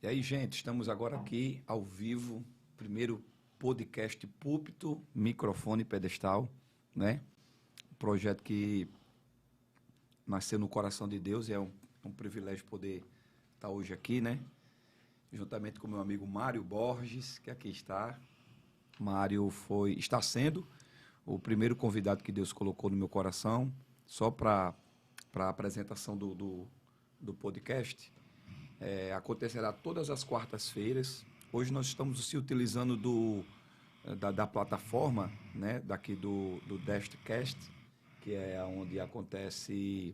E aí, gente, estamos agora aqui ao vivo, primeiro podcast Púlpito, Microfone Pedestal, né? Um projeto que nasceu no coração de Deus e é um privilégio poder estar hoje aqui, né? Juntamente com meu amigo Mário Borges, que aqui está. Mário está sendo o primeiro convidado que Deus colocou no meu coração, só para a apresentação do podcast. Acontecerá todas as quartas-feiras. Hoje nós estamos se utilizando da plataforma, né, daqui do Dastcast, que é onde acontece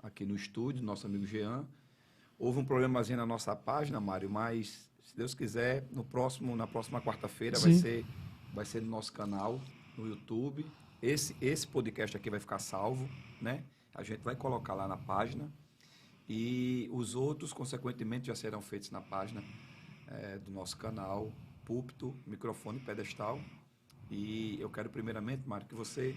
aqui no estúdio, nosso amigo Jean. Houve um problemazinho na nossa página, Mário, mas se Deus quiser, na próxima quarta-feira vai ser no nosso canal, no YouTube. Esse podcast aqui vai ficar salvo, né? A gente vai colocar lá na página. E os outros, consequentemente, já serão feitos na página do nosso canal, Púlpito, Microfone Pedestal. E eu quero, primeiramente, Mário, que você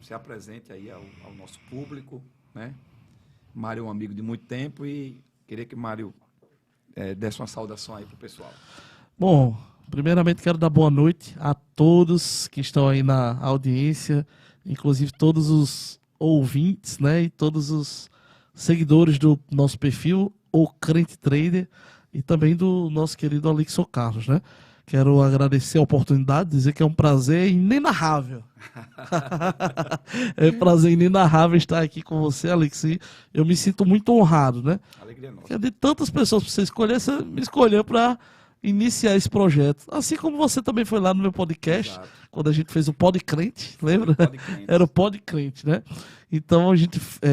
se apresente aí ao nosso público, né? Mário é um amigo de muito tempo e queria que Mário desse uma saudação aí para o pessoal. Bom, primeiramente quero dar boa noite a todos que estão aí na audiência, inclusive todos os ouvintes, né, e todos os seguidores do nosso perfil, o Crente Trader, e também do nosso querido Alixson Carlos, né? Quero agradecer a oportunidade, dizer que é um prazer inenarrável. É um prazer inenarrável estar aqui com você, Alex, e eu me sinto muito honrado, né? Alegria nossa. Porque de tantas pessoas para você escolher, você me escolheu para iniciar esse projeto. Assim como você também foi lá no meu podcast, Exato. quando a gente fez o Podcrente, lembra? Era o Podcrente, né? Então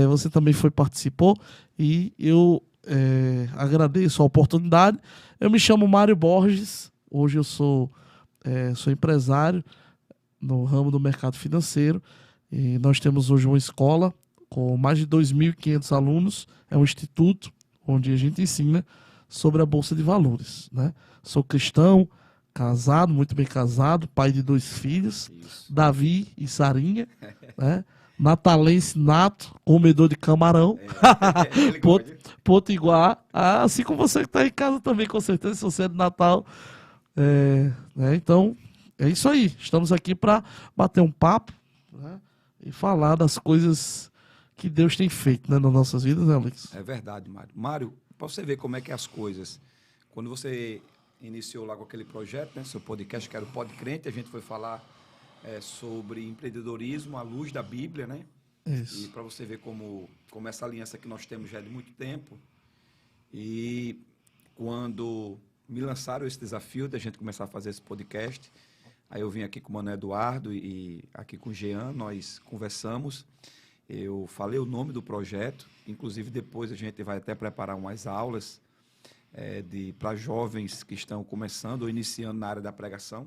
você também participou e eu agradeço a oportunidade. Eu me chamo Mário Borges, hoje eu sou empresário no ramo do mercado financeiro e nós temos hoje uma escola com mais de 2.500 alunos, é um instituto onde a gente ensina sobre a Bolsa de Valores, né? Sou cristão, casado, muito bem casado, pai de 2 filhos, Isso. Davi e Sarinha, né? Natalense nato, comedor de camarão, potiguar, assim como você que está em casa também, com certeza, se você é de Natal. Né? Então, é isso aí. Estamos aqui para bater um papo, né? E falar das coisas que Deus tem feito, né, nas nossas vidas, né, Alex? É verdade, Mário. Mário, para você ver como é que é as coisas, quando você iniciou lá com aquele projeto, né, seu podcast, que era o Podcrente, a gente foi falar sobre empreendedorismo à luz da Bíblia, né? Isso. E para você ver como essa aliança que nós temos já é de muito tempo. E quando me lançaram esse desafio de a gente começar a fazer esse podcast, aí eu vim aqui com o Mano Eduardo e aqui com o Jean, nós conversamos. Eu falei o nome do projeto, inclusive depois a gente vai até preparar umas aulas para jovens que estão começando ou iniciando na área da pregação.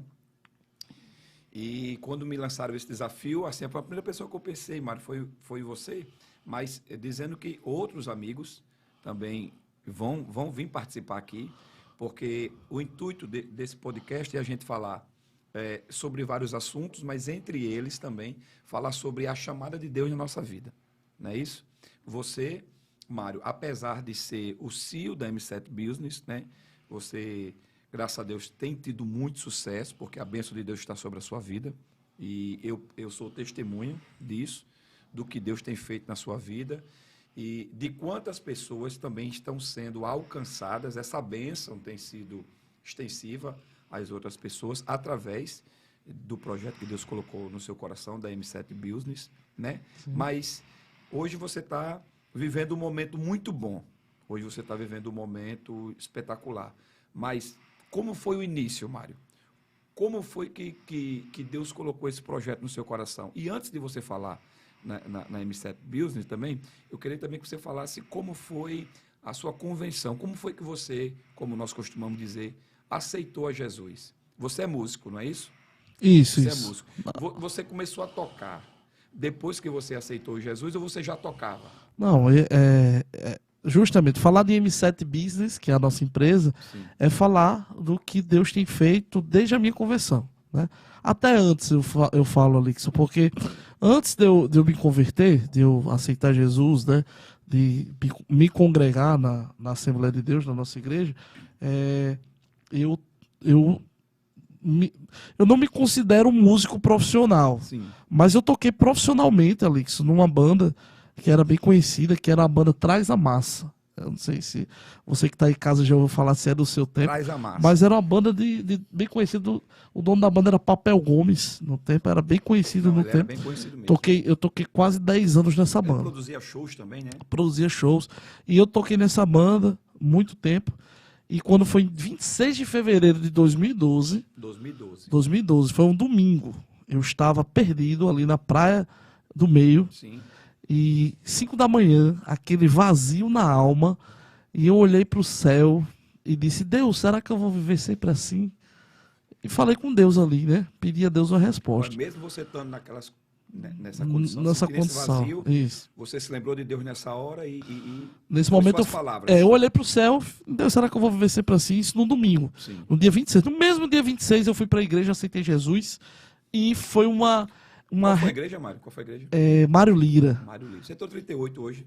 E quando me lançaram esse desafio, assim, a primeira pessoa que eu pensei, Mário, foi você, mas dizendo que outros amigos também vão vir participar aqui, porque o intuito desse podcast é a gente falar sobre vários assuntos, mas entre eles também falar sobre a chamada de Deus na nossa vida, não é isso? Você, Mário, apesar de ser o CEO da M7 Business, né, você, graças a Deus, tem tido muito sucesso, porque a bênção de Deus está sobre a sua vida, e eu sou testemunha disso, do que Deus tem feito na sua vida, e de quantas pessoas também estão sendo alcançadas, essa bênção tem sido extensiva às outras pessoas, através do projeto que Deus colocou no seu coração, da M7 Business, né? Mas hoje você está vivendo um momento muito bom, hoje você está vivendo um momento espetacular, mas como foi o início, Mário? Como foi que Deus colocou esse projeto no seu coração? E antes de você falar na M7 Business também, eu queria também que você falasse como foi a sua convenção, como foi que você, como nós costumamos dizer, aceitou a Jesus. Você é músico, não é isso? Isso. É músico. Você começou a tocar depois que você aceitou Jesus ou você já tocava? Não, justamente, falar de M7 Business, que é a nossa empresa, Sim. é falar do que Deus tem feito desde a minha conversão, né? Até antes eu falo, Alex, porque antes de eu me converter, de eu aceitar Jesus, né, me congregar na Assembleia de Deus, na nossa igreja, eu, eu, eu não me considero um músico profissional. Sim. Mas eu toquei profissionalmente, Alex, numa banda que era bem conhecida, que era a banda Traz a Massa. Eu não sei se você que está em casa já ouviu falar se é do seu tempo. Traz a Massa. Mas era uma banda bem conhecida. O dono da banda era Papel Gomes no tempo, era bem conhecido no tempo. Era bem conhecido mesmo. Eu toquei quase 10 anos nessa Ele banda. produzia shows também, né? Produzia shows. E eu toquei nessa banda muito tempo. E quando foi em 26 de fevereiro de 2012, 2012, foi um domingo. Eu estava perdido ali na Praia do Meio. Sim. E 5 da manhã, aquele vazio na alma, e eu olhei para o céu e disse: Deus, será que eu vou viver sempre assim? E falei com Deus ali, né? Pedi a Deus uma resposta. Mas mesmo você estando nessa condição, nessa condição, vazio, isso. você se lembrou de Deus nessa hora e nesse momento palavras. Eu olhei para o céu: Deus, será que eu vou viver sempre assim? Isso no domingo. Sim. No dia 26. No mesmo dia 26 eu fui para a igreja, aceitei Jesus, e foi uma... Qual foi a igreja, Mário? Qual foi a igreja? Mário Lira. Mário Lira. Setor 38 hoje.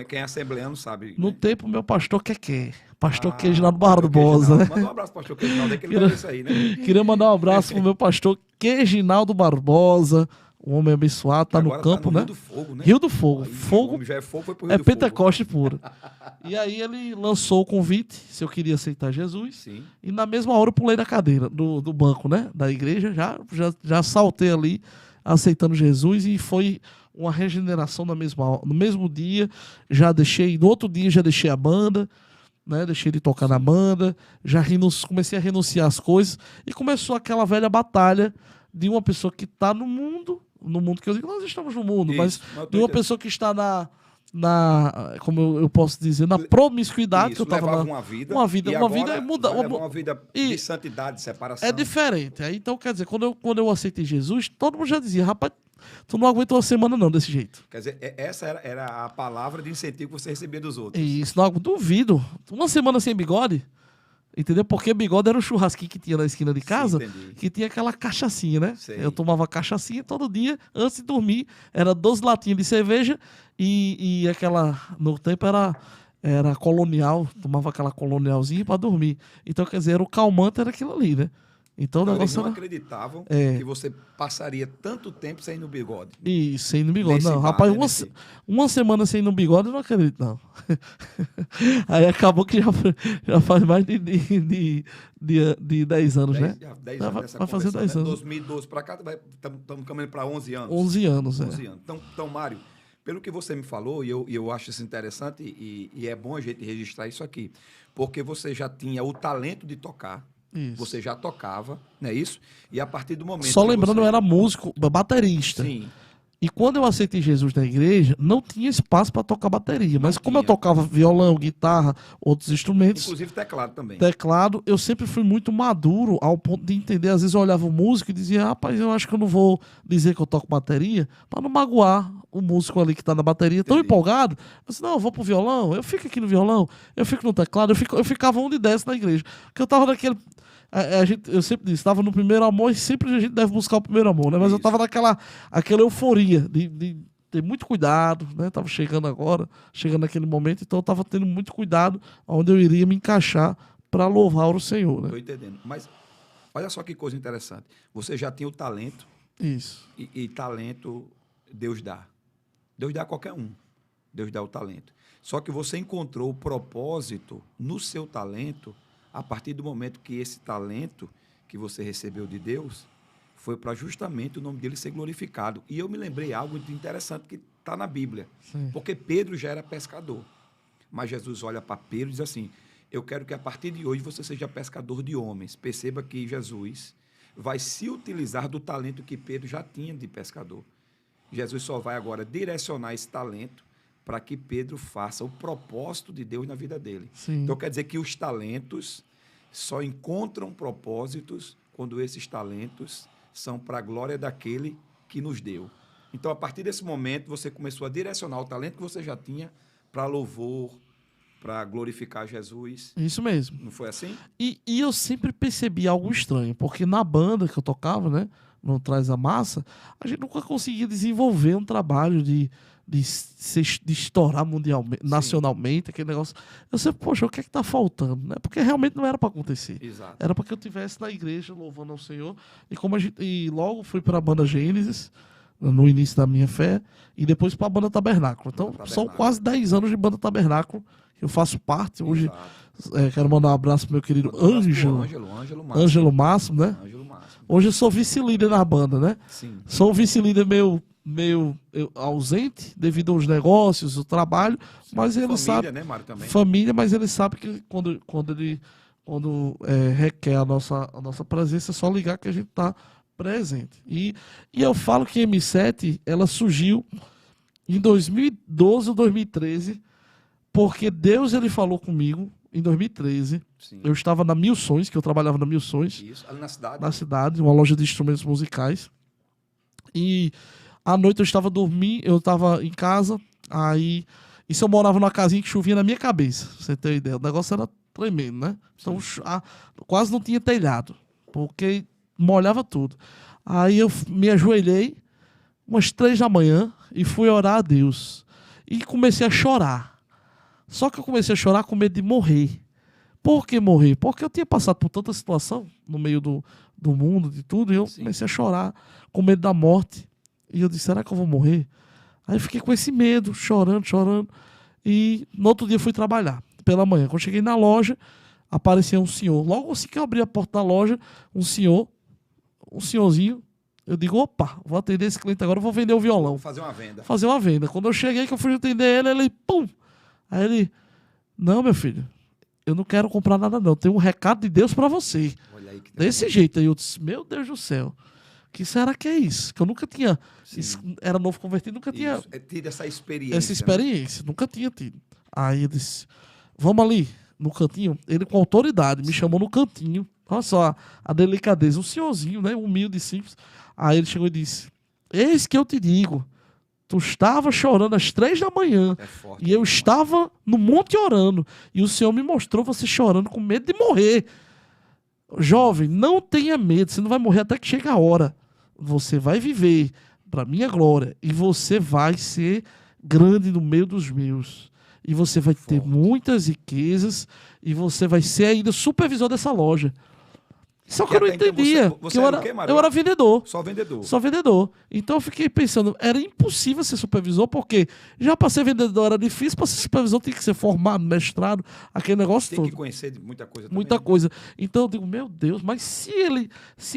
Quem é assembleano sabe. No tempo, meu pastor Keké. Pastor Ah, Queginaldo Barbosa. Né? Manda um abraço pro pastor Queginaldo, é que ele vai ver isso aí, né? Queria mandar um abraço pro meu pastor Queginaldo Barbosa, um homem abençoado, tá no campo, né? Rio do Fogo, né? Rio do Fogo. Aí, Fogo já é fogo, foi pro Rio do Pentecoste puro. E aí ele lançou o convite, se eu queria aceitar Jesus. Sim. E na mesma hora eu pulei da cadeira, do banco, né? Da igreja, já saltei ali, aceitando Jesus, e foi uma regeneração no mesmo dia. No outro dia já deixei a banda, né? Deixei de tocar na banda, comecei a renunciar às coisas, e começou aquela velha batalha de uma pessoa que está no mundo que eu digo, nós estamos no mundo, mas de uma pessoa que está como eu posso dizer, na promiscuidade. Isso, que eu estava uma vida muda, uma vida de santidade, de separação. É diferente. Aí, então, quer dizer, quando eu aceitei Jesus, todo mundo já dizia: rapaz, tu não aguenta uma semana não desse jeito. Quer dizer, essa era a palavra de incentivo que você recebia dos outros. Isso, não duvido. Uma semana sem bigode, entendeu? Porque bigode era um churrasquinho que tinha na esquina de casa, Sim, que tinha aquela cachaçinha, né? Sei. Eu tomava cachaçinha todo dia, antes de dormir, era 12 latinhas de cerveja, e aquela, no tempo era colonial, tomava aquela colonialzinha para dormir. Então, quer dizer, o calmante era aquilo ali, né? Então, Não, o eles negócio não era... acreditavam que você passaria tanto tempo sem ir no bigode. E sem ir no bigode. Nesse Não, bar, rapaz, né, uma semana sem ir no bigode, eu não acredito, não. Aí acabou que já faz mais de 10 anos, né? 10 anos vai fazer 10 anos. 2012 para cá, estamos caminhando para 11 anos. 11 anos, 11 anos. Então, Mário, pelo que você me falou, e eu acho isso interessante, e é bom a gente registrar isso aqui, porque você já tinha o talento de tocar. Isso. Você já tocava, não é isso? E a partir do momento... Só lembrando, eu era músico, baterista. Sim. E quando eu aceitei Jesus na igreja, não tinha espaço para tocar bateria. Mas como eu tocava violão, guitarra, outros instrumentos... Inclusive teclado também. Teclado, eu sempre fui muito maduro ao ponto de entender. Às vezes eu olhava o músico e dizia: rapaz, eu acho que eu não vou dizer que eu toco bateria para não magoar o músico ali que tá na bateria. Tão empolgado. Eu disse: não, eu vou pro violão, eu fico aqui no violão, eu fico no teclado, eu ficava um de 10 na igreja. Porque eu tava naquele... eu sempre disse, estava no primeiro amor, e sempre a gente deve buscar o primeiro amor, né? Mas eu estava aquela euforia de ter muito cuidado, né? Tava chegando naquele momento, então eu estava tendo muito cuidado onde eu iria me encaixar para louvar o Senhor, né? Estou entendendo. Mas olha só que coisa interessante. Você já tinha o talento. Isso. E talento Deus dá. Deus dá a qualquer um. Deus dá o talento. Só que você encontrou o propósito no seu talento a partir do momento que esse talento que você recebeu de Deus foi para justamente o nome dele ser glorificado. E eu me lembrei algo de interessante que está na Bíblia. Sim. Porque Pedro já era pescador. Mas Jesus olha para Pedro e diz assim: eu quero que a partir de hoje você seja pescador de homens. Perceba que Jesus vai se utilizar do talento que Pedro já tinha de pescador. Jesus só vai agora direcionar esse talento para que Pedro faça o propósito de Deus na vida dele. Sim. Então, quer dizer que os talentos só encontram propósitos quando esses talentos são para a glória daquele que nos deu. Então, a partir desse momento, você começou a direcionar o talento que você já tinha para louvor, para glorificar Jesus. Isso mesmo. Não foi assim? E eu sempre percebi algo estranho, porque na banda que eu tocava, né, no Traz a Massa, a gente nunca conseguia desenvolver um trabalho de de estourar mundialmente, nacionalmente, aquele negócio. Eu sei, poxa, o que é que tá faltando? Né? Porque realmente não era para acontecer. Exato. Era para que eu estivesse na igreja louvando ao Senhor. E logo fui para a banda Gênesis, no início da minha fé, e depois para a banda Tabernáculo. Então, são quase 10 anos de banda Tabernáculo, que eu faço parte. Hoje, quero mandar um abraço pro meu querido Ângelo Máximo, né? Ângelo Máximo. Hoje eu sou vice-líder na banda, né? Sim. Sou vice-líder meio ausente devido aos negócios, o trabalho, mas ele sabe, né, Mário, também? Família, mas ele sabe que quando requer a nossa presença, é só ligar que a gente tá presente. E eu falo que a M7, ela surgiu em 2012 ou 2013, porque Deus, ele falou comigo em 2013. Sim. Eu estava na Mil Sons, que eu trabalhava na Mil Sons. Isso, ali na cidade. Na cidade, uma loja de instrumentos musicais. E à noite eu estava dormindo, eu estava em casa, aí... Isso eu morava numa casinha que chovia na minha cabeça, pra você ter uma ideia. O negócio era tremendo, né? Então quase não tinha telhado, porque molhava tudo. Aí eu me ajoelhei, umas 3 da manhã, e fui orar a Deus. E comecei a chorar. Só que eu comecei a chorar com medo de morrer. Por que morrer? Porque eu tinha passado por tanta situação no meio do mundo, de tudo, e eu comecei a chorar com medo da morte. E eu disse, será que eu vou morrer? Aí eu fiquei com esse medo, chorando. E no outro dia eu fui trabalhar, pela manhã. Quando eu cheguei na loja, apareceu um senhor. Logo assim que eu abri a porta da loja, um senhorzinho. Eu digo, opa, vou atender esse cliente agora, vou vender o violão. Vou fazer uma venda. Quando eu cheguei, que eu fui atender ele, pum! Aí ele, não, meu filho, eu não quero comprar nada não, tem um recado de Deus pra você. Olha aí que desse jeito. Aí eu disse, meu Deus do céu, que será que é isso? Que eu nunca tinha, era novo convertido, nunca tinha tido essa experiência. Nunca tinha tido. Aí eu disse, vamos ali, no cantinho. Ele com autoridade, me chamou no cantinho. Olha só a delicadeza, um senhorzinho, né, humilde e simples. Aí ele chegou e disse, eis que eu te digo, tu estava chorando às 3 da manhã. E eu estava no monte orando. E o Senhor me mostrou você chorando com medo de morrer. Jovem, não tenha medo. Você não vai morrer até que chegue a hora. Você vai viver para minha glória. E você vai ser grande no meio dos meus. E você vai ter muitas riquezas. E você vai ser ainda supervisor dessa loja. Só que eu não entendia. Você eu era vendedor. Só vendedor. Só vendedor. Então eu fiquei pensando, era impossível ser supervisor, porque já para ser vendedor era difícil, para ser supervisor tem que ser formado, mestrado, aquele negócio todo. Tem que conhecer de muita coisa também. Muita coisa. Então eu digo, meu Deus, mas se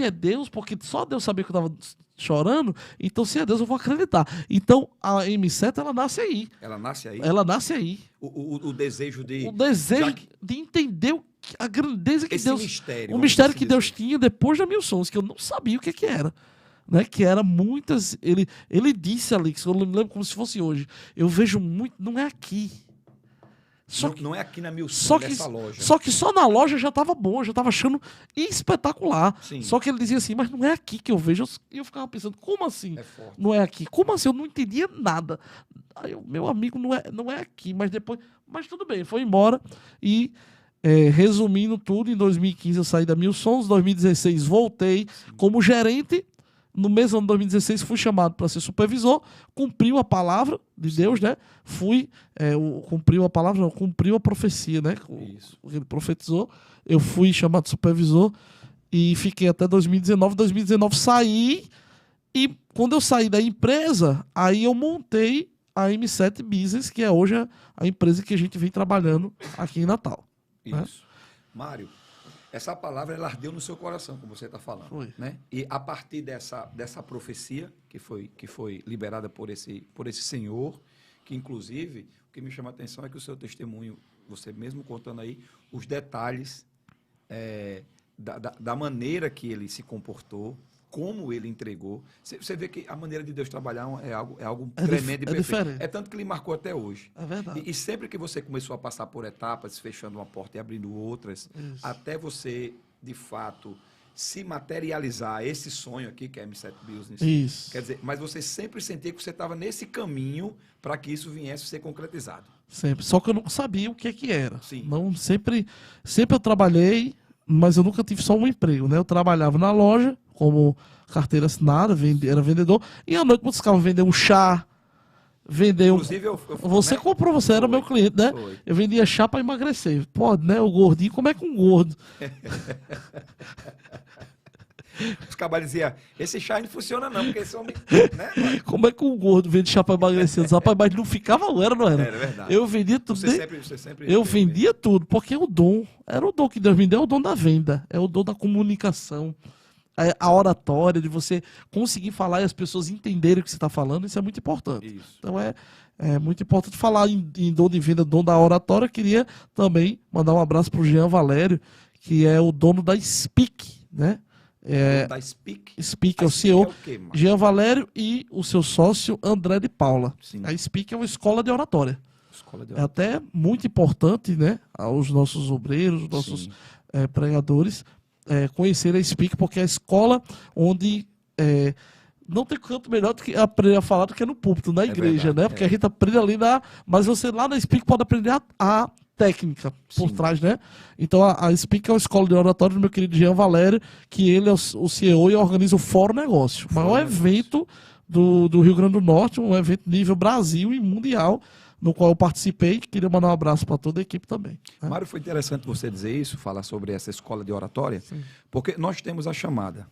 é Deus, porque só Deus sabia que eu estava chorando, então se é Deus eu vou acreditar. Então a M7, ela nasce aí. Ela nasce aí? Ela nasce aí. O desejo de... O desejo de entender a grandeza que Deus... mistério. O mistério que Deus tinha depois da Mil Sons, que eu não sabia o que era. Né? Que era muitas... Ele disse ali, que eu me lembro como se fosse hoje. Eu vejo muito... Não é aqui. Não é aqui na Mil Sons, nessa loja. Só que só na loja já estava bom, já estava achando espetacular. Sim. Só que ele dizia assim, mas não é aqui que eu vejo. E eu ficava pensando, como assim? Não é aqui? Como assim? Eu não entendia nada. Aí, meu amigo, não é aqui. Mas tudo bem, foi embora. E, resumindo tudo, em 2015 eu saí da Mil Sons, em 2016 voltei como gerente. No mesmo ano de 2016 fui chamado para ser supervisor, cumpriu a palavra de Deus, né? Cumpriu a palavra, não, cumpriu a profecia, né? Ele profetizou. Eu fui chamado de supervisor e fiquei até 2019. 2019 saí e quando eu saí da empresa, aí eu montei a M7 Business, que é hoje a empresa que a gente vem trabalhando aqui em Natal. Isso. Né? Mário, essa palavra ela ardeu no seu coração, como você está falando. Foi. Né? E a partir dessa profecia que foi liberada por esse senhor, que inclusive, o que me chama a atenção é que o seu testemunho, você mesmo contando aí, os detalhes da maneira que ele se comportou, como ele entregou. Você vê que a maneira de Deus trabalhar é algo tremendo e perfeito. Diferente. É tanto que ele marcou até hoje. É verdade. E sempre que você começou a passar por etapas, fechando uma porta e abrindo outras, até você, de fato, se materializar esse sonho aqui, que é a M7 Business. Isso. Quer dizer, mas você sempre sentia que você estava nesse caminho para que isso viesse a ser concretizado. Sempre. Só que eu não sabia o que era. Sim. Não, sempre eu trabalhei, mas eu nunca tive só um emprego, né? Eu trabalhava na loja como carteira assinada, era vendedor, e à noite buscava vender um chá, vender Inclusive, Você comprou, você era meu cliente, né? Foi. Eu vendia chá para emagrecer. Pode, né? O gordinho, como é que um gordo? Os caras diziam, esse chá não funciona não, porque esse homem... Né, Mário? Como é que um gordo vende chá para emagrecer? Rapaz, mas não ficava, não era, não era? Era verdade. Eu vendia tudo. Você sempre Eu vendia tudo, porque é o dom. Era o dom que Deus me deu, é o dom da venda. É o dom da comunicação. A oratória, de você conseguir falar e as pessoas entenderem o que você está falando, isso é muito importante. Isso. Então é muito importante falar em dom de venda, dom da oratória. Eu queria também mandar um abraço para o Jean Valério, que é o dono da Speak, né? Da Speak? Speak é o CEO, é o quê, Mário? Jean Valério e o seu sócio André de Paula. Sim. A Speak é uma escola de oratória. Escola de É até muito importante, né, aos nossos obreiros, nossos Sim. pregadores, conhecer a Speak, porque é a escola onde não tem canto melhor do que aprender a falar do que no púlpito, na igreja, verdade, né? Porque a gente aprende ali mas você lá na Speak pode aprender a técnica por Sim. trás, né? Então a Speak é uma escola de oratório do meu querido Jean Valério, que ele é o CEO e organiza o Fórum Negócio, o maior evento do Rio Grande do Norte, um evento nível Brasil e mundial, no qual eu participei. Queria mandar um abraço para toda a equipe também, né? Mário, foi interessante você dizer isso, falar sobre essa escola de oratória, porque nós temos a chamada,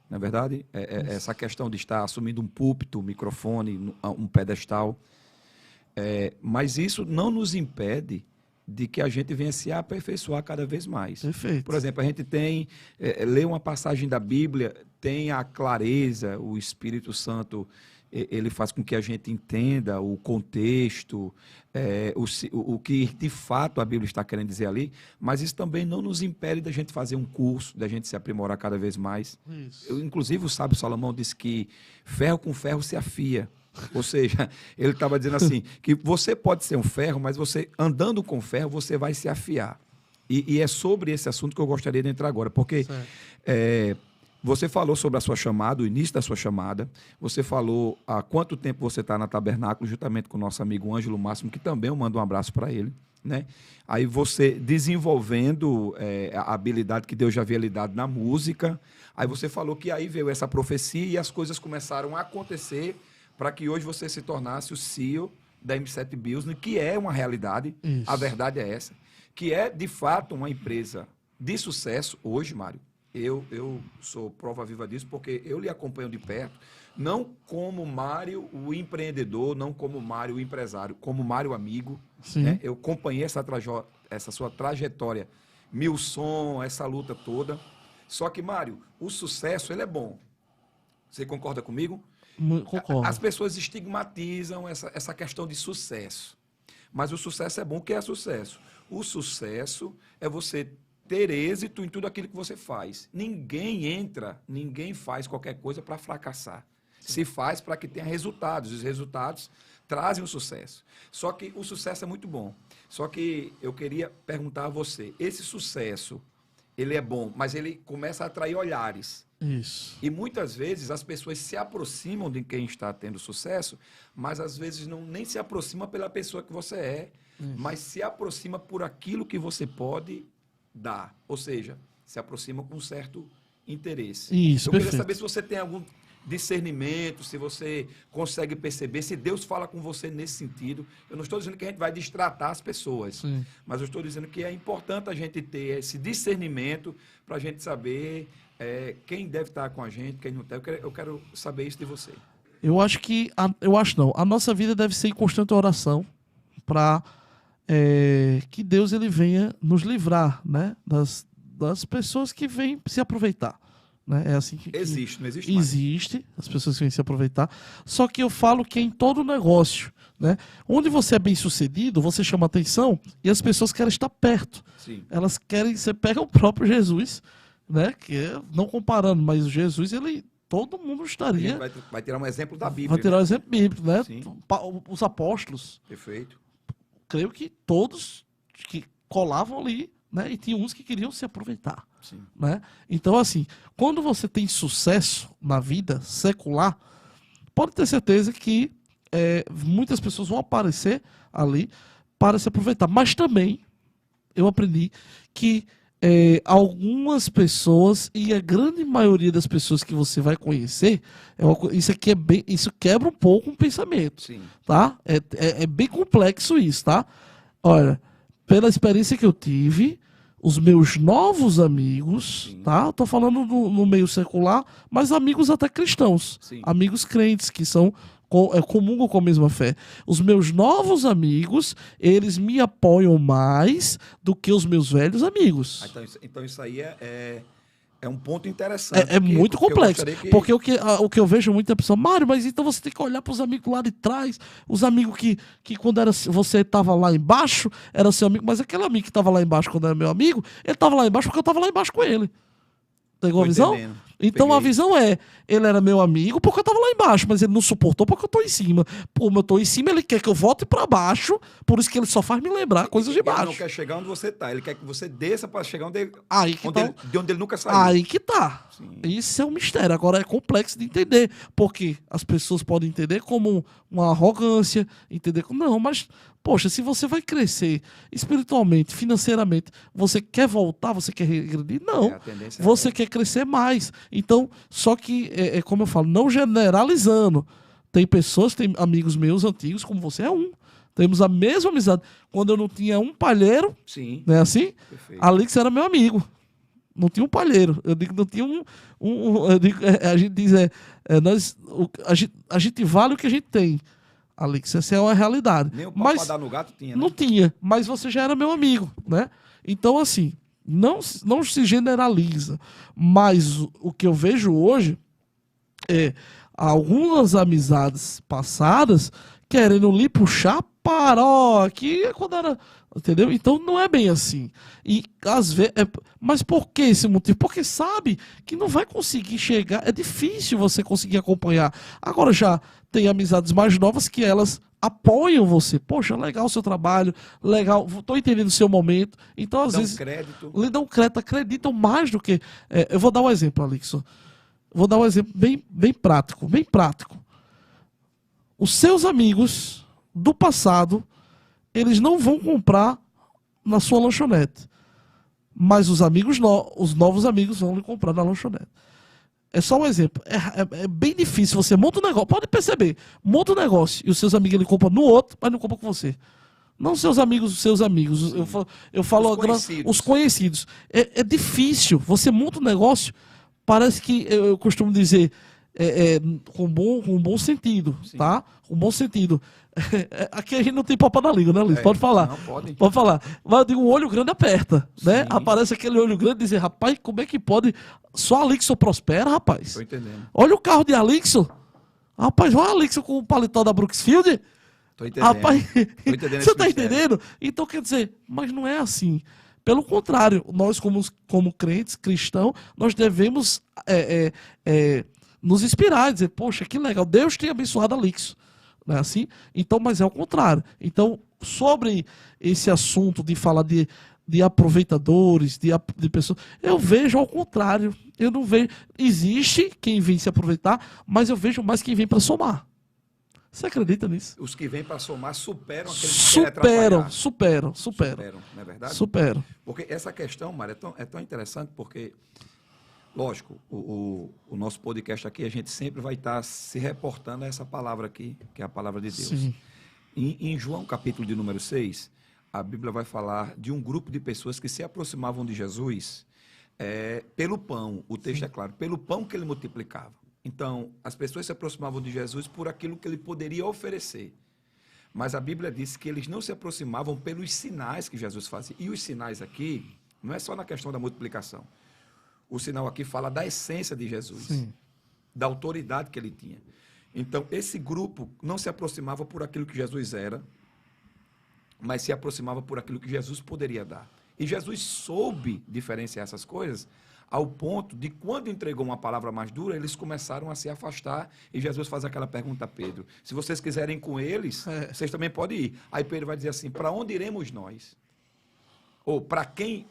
não é verdade? Essa questão de estar assumindo um púlpito, um microfone, um pedestal, mas isso não nos impede de que a gente venha se aperfeiçoar cada vez mais. Perfeito. Por exemplo, a gente tem, lê uma passagem da Bíblia, tem a clareza, o Espírito Santo, ele faz com que a gente entenda o contexto, o que de fato a Bíblia está querendo dizer ali, mas isso também não nos impede da gente fazer um curso, da gente se aprimorar cada vez mais. Isso. Inclusive, o sábio Salomão disse que ferro com ferro se afia. Ou seja, ele estava dizendo assim, que você pode ser um ferro, mas você andando com ferro, você vai se afiar. E é sobre esse assunto que eu gostaria de entrar agora, porque você falou sobre a sua chamada, o início da sua chamada, você falou há quanto tempo você está na Tabernáculo, juntamente com o nosso amigo Ângelo Máximo, que também eu mando um abraço para ele, né? Aí você desenvolvendo a habilidade que Deus já havia lhe dado na música, aí você falou que aí veio essa profecia e as coisas começaram a acontecer para que hoje você se tornasse o CEO da M7 Business, que é uma realidade, Isso. A verdade é essa, que é, de fato, uma empresa de sucesso hoje, Mário. Eu sou prova viva disso, porque eu lhe acompanho de perto, não como Mário, o empreendedor, não como Mário, o empresário, como Mário amigo. Né? Eu acompanhei essa sua trajetória, Milson, essa luta toda. Só que, Mário, o sucesso, ele é bom. Você concorda comigo? Concordo. As pessoas estigmatizam essa questão de sucesso. Mas o sucesso é bom. O que é sucesso? O sucesso é você ter êxito em tudo aquilo que você faz. Ninguém faz qualquer coisa para fracassar. Sim. Se faz para que tenha resultados. Os resultados trazem o sucesso. Só que o sucesso é muito bom. Só que eu queria perguntar a você, esse sucesso, ele é bom, mas ele começa a atrair olhares. Isso. E muitas vezes as pessoas se aproximam de quem está tendo sucesso, mas às vezes nem se aproxima pela pessoa que você é, mas se aproxima por aquilo que você pode dar. Ou seja, se aproxima com um certo interesse. Isso, eu queria saber se você tem algum discernimento, se você consegue perceber, se Deus fala com você nesse sentido. Eu não estou dizendo que a gente vai destratar as pessoas, Sim. mas eu estou dizendo que é importante a gente ter esse discernimento para a gente saber quem deve estar com a gente, quem não deve. Eu quero saber isso de você. Eu acho que... a nossa vida deve ser em constante oração para que Deus ele venha nos livrar, né, das pessoas que vêm se aproveitar. Né? É assim que existe, não existe mais? Existe, as pessoas que vêm se aproveitar. Só que eu falo que é em todo negócio. Né? Onde você é bem sucedido, você chama atenção e as pessoas querem estar perto. Sim. Elas querem... Você pega o próprio Jesus, né? Que não comparando, mas Jesus, todo mundo estaria... Vai tirar um exemplo da Bíblia. Vai tirar um exemplo bíblico, né? Sim. Os apóstolos. Perfeito. Creio que todos que colavam ali, né? E tinha uns que queriam se aproveitar. Sim. Né? Então, assim, quando você tem sucesso na vida secular, pode ter certeza que muitas pessoas vão aparecer ali para se aproveitar. Mas também eu aprendi que algumas pessoas, e a grande maioria das pessoas que você vai conhecer, isso aqui isso quebra um pouco um pensamento, Sim. tá? É bem complexo isso, tá? Olha, pela experiência que eu tive, os meus novos amigos, Sim. tá? Eu tô falando no meio secular, mas amigos até cristãos, Sim. amigos crentes que são comungam com a mesma fé. Os meus novos amigos, eles me apoiam mais do que os meus velhos amigos. Então isso aí é um ponto interessante. É muito complexo. Que... Porque o que eu vejo muita pessoa, Mário, mas então você tem que olhar para os amigos lá de trás, os amigos que quando você estava lá embaixo, era seu amigo, mas aquele amigo que estava lá embaixo quando era meu amigo, ele estava lá embaixo porque eu estava lá embaixo com ele. Pegou a visão? Então Peguei. A visão ele era meu amigo porque eu tava lá embaixo, mas ele não suportou porque eu tô em cima. Como eu tô em cima, ele quer que eu volte pra baixo, por isso que ele só faz me lembrar coisas de baixo. Ele não quer chegar onde você tá, ele quer que você desça pra chegar onde ele, de onde ele nunca saiu. Aí que tá. Sim. Isso é um mistério. Agora é complexo de entender, porque as pessoas podem entender como uma arrogância, entender como não, mas poxa, se você vai crescer espiritualmente, financeiramente, você quer voltar, você quer regredir? Não. Você quer crescer mais. Então, só que, como eu falo, não generalizando. Tem pessoas, tem amigos meus antigos, como você é um. Temos a mesma amizade. Quando eu não tinha um palheiro, sim, não é assim? Perfeito. Alix era meu amigo. Não tinha um palheiro. Eu digo, não tinha eu digo, a gente diz, a gente vale o que a gente tem. Alix, essa é uma realidade. Nem o pau pra dar no gato tinha, né? Não tinha, mas você já era meu amigo, né? Então, assim, não se generaliza. Mas o que eu vejo hoje é algumas amizades passadas querendo lhe puxar para, aqui é quando era... Entendeu? Então não é bem assim. E às vezes. Mas por que esse motivo? Porque sabe que não vai conseguir chegar. É difícil você conseguir acompanhar. Agora já tem amizades mais novas que elas apoiam você. Poxa, legal o seu trabalho, legal, tô entendendo o seu momento. Então, às vezes. Lhe dão crédito, acreditam mais do que. Eu vou dar um exemplo, Alixson. Vou dar um exemplo bem prático. Bem prático. Os seus amigos do passado, eles não vão comprar na sua lanchonete. Mas os novos amigos vão lhe comprar na lanchonete. É só um exemplo. É bem difícil. Você monta um negócio. Pode perceber. Monta um negócio e os seus amigos ele compram no outro, mas não compram com você. Não seus amigos, os seus amigos. Eu falo os conhecidos. É difícil. Você monta um negócio, parece que, eu costumo dizer, com bom sentido, sim, tá? Com bom sentido. Aqui a gente não tem papo na língua, né, Luiz? Pode falar. Não, pode falar. Mas eu digo, um olho grande aperta, né? Aparece aquele olho grande e dizer, rapaz, como é que pode... Só a Alixson prospera, rapaz. Tô entendendo. Olha o carro de Alixson. Rapaz, olha a Alixson com o paletó da Brooksfield. Tô entendendo. Rapaz, tô entendendo você tá entendendo? Então, quer dizer, mas não é assim. Pelo contrário, nós como crentes, cristãos, nós devemos nos inspirar, dizer, poxa, que legal, Deus tem abençoado a Alixson. Não é assim? Então, mas é o contrário. Então, sobre esse assunto de falar de aproveitadores, de pessoas, eu vejo ao contrário. Eu não vejo. Existe quem vem se aproveitar, mas eu vejo mais quem vem para somar. Você acredita nisso? Os que vêm para somar superam aqueles que querem atrapalhar. Superam, não é verdade? Superam. Porque essa questão, Mário, é tão interessante porque, lógico, o nosso podcast aqui, a gente sempre vai estar se reportando a essa palavra aqui, que é a palavra de Deus. Sim. Em João, capítulo de número 6, a Bíblia vai falar de um grupo de pessoas que se aproximavam de Jesus pelo pão. O texto é claro, pelo pão que ele multiplicava. Então, as pessoas se aproximavam de Jesus por aquilo que ele poderia oferecer. Mas a Bíblia diz que eles não se aproximavam pelos sinais que Jesus fazia. E os sinais aqui, não é só na questão da multiplicação. O sinal aqui fala da essência de Jesus, sim, da autoridade que ele tinha. Então, esse grupo não se aproximava por aquilo que Jesus era, mas se aproximava por aquilo que Jesus poderia dar. E Jesus soube diferenciar essas coisas ao ponto de, quando entregou uma palavra mais dura, eles começaram a se afastar e Jesus faz aquela pergunta a Pedro, se vocês quiserem ir com eles, vocês também podem ir. Aí Pedro vai dizer assim, para onde iremos nós? Ou para quem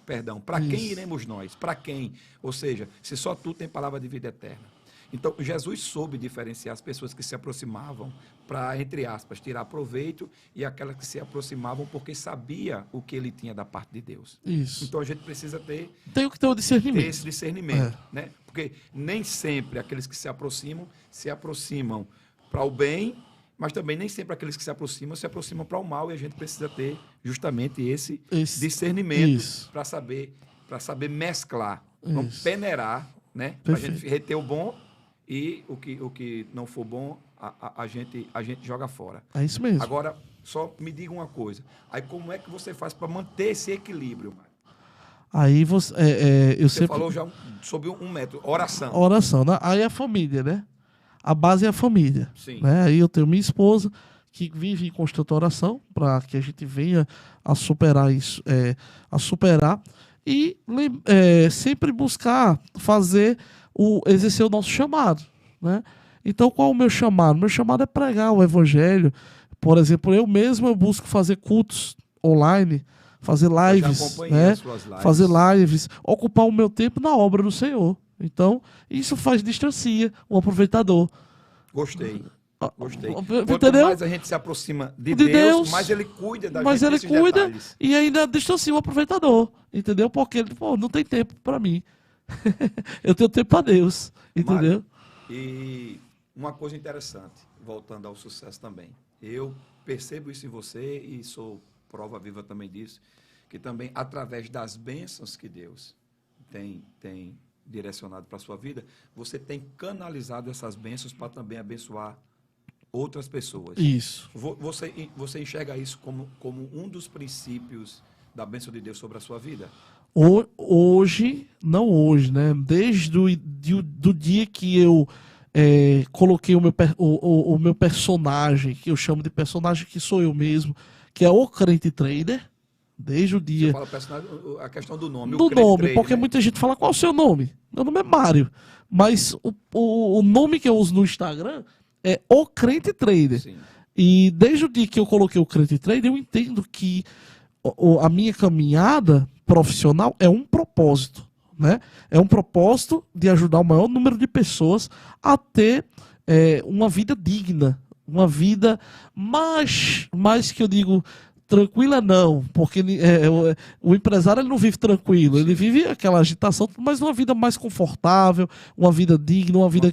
iremos nós? Para quem? Ou seja, se só tu tem palavra de vida eterna. Então, Jesus soube diferenciar as pessoas que se aproximavam para, entre aspas, tirar proveito e aquelas que se aproximavam porque sabia o que ele tinha da parte de Deus. Isso. Então, a gente precisa ter Tem que ter o discernimento. esse discernimento, né? Porque nem sempre aqueles que se aproximam para o bem, mas também nem sempre aqueles que se aproximam para o mal, e a gente precisa ter justamente esse discernimento para saber mesclar, não peneirar, né? Para a gente reter o bom e o que não for bom, a gente joga fora. É isso mesmo. Agora, só me diga uma coisa. Aí como é que você faz para manter esse equilíbrio, Mário? Aí você... Você falou já sobre um método, oração. Oração, né? Aí a família, né? A base é a família. Sim. Né? Aí eu tenho minha esposa, que vive em constante oração, para que a gente venha a superar isso, e sempre buscar exercer o nosso chamado, né? Então, qual é o meu chamado? Meu chamado é pregar o evangelho. Por exemplo, eu busco fazer cultos online, fazer lives, né? Fazer lives, ocupar o meu tempo na obra do Senhor. Então, isso distancia o aproveitador. Gostei. Entendeu? Quanto mais a gente se aproxima de Deus, mais ele cuida da gente desses detalhes. E ainda distancia o aproveitador, entendeu? Porque ele, não tem tempo para mim. Eu tenho tempo para Deus, entendeu? Mário, e uma coisa interessante, voltando ao sucesso também. Eu percebo isso em você e sou prova viva também disso, que também através das bênçãos que Deus tem direcionado para a sua vida, você tem canalizado essas bênçãos para também abençoar outras pessoas. Isso. Você enxerga isso como um dos princípios da bênção de Deus sobre a sua vida? Hoje, né? Desde do dia que eu coloquei o meu personagem, que eu chamo de personagem que sou eu mesmo, que é o Crente Trader, desde o dia... Você fala a questão do nome. Do nome, trader, porque né? muita gente fala, qual é o seu nome? Meu nome é Mário, mas o nome que eu uso no Instagram é o Crente Trader. Sim. E desde o dia que eu coloquei o Crente Trader, eu entendo que a minha caminhada profissional é um propósito, né? É um propósito de ajudar o maior número de pessoas a ter uma vida digna, uma vida mais que eu digo tranquila não, porque o empresário ele não vive tranquilo, ele vive aquela agitação, mas uma vida mais confortável, uma vida digna, uma vida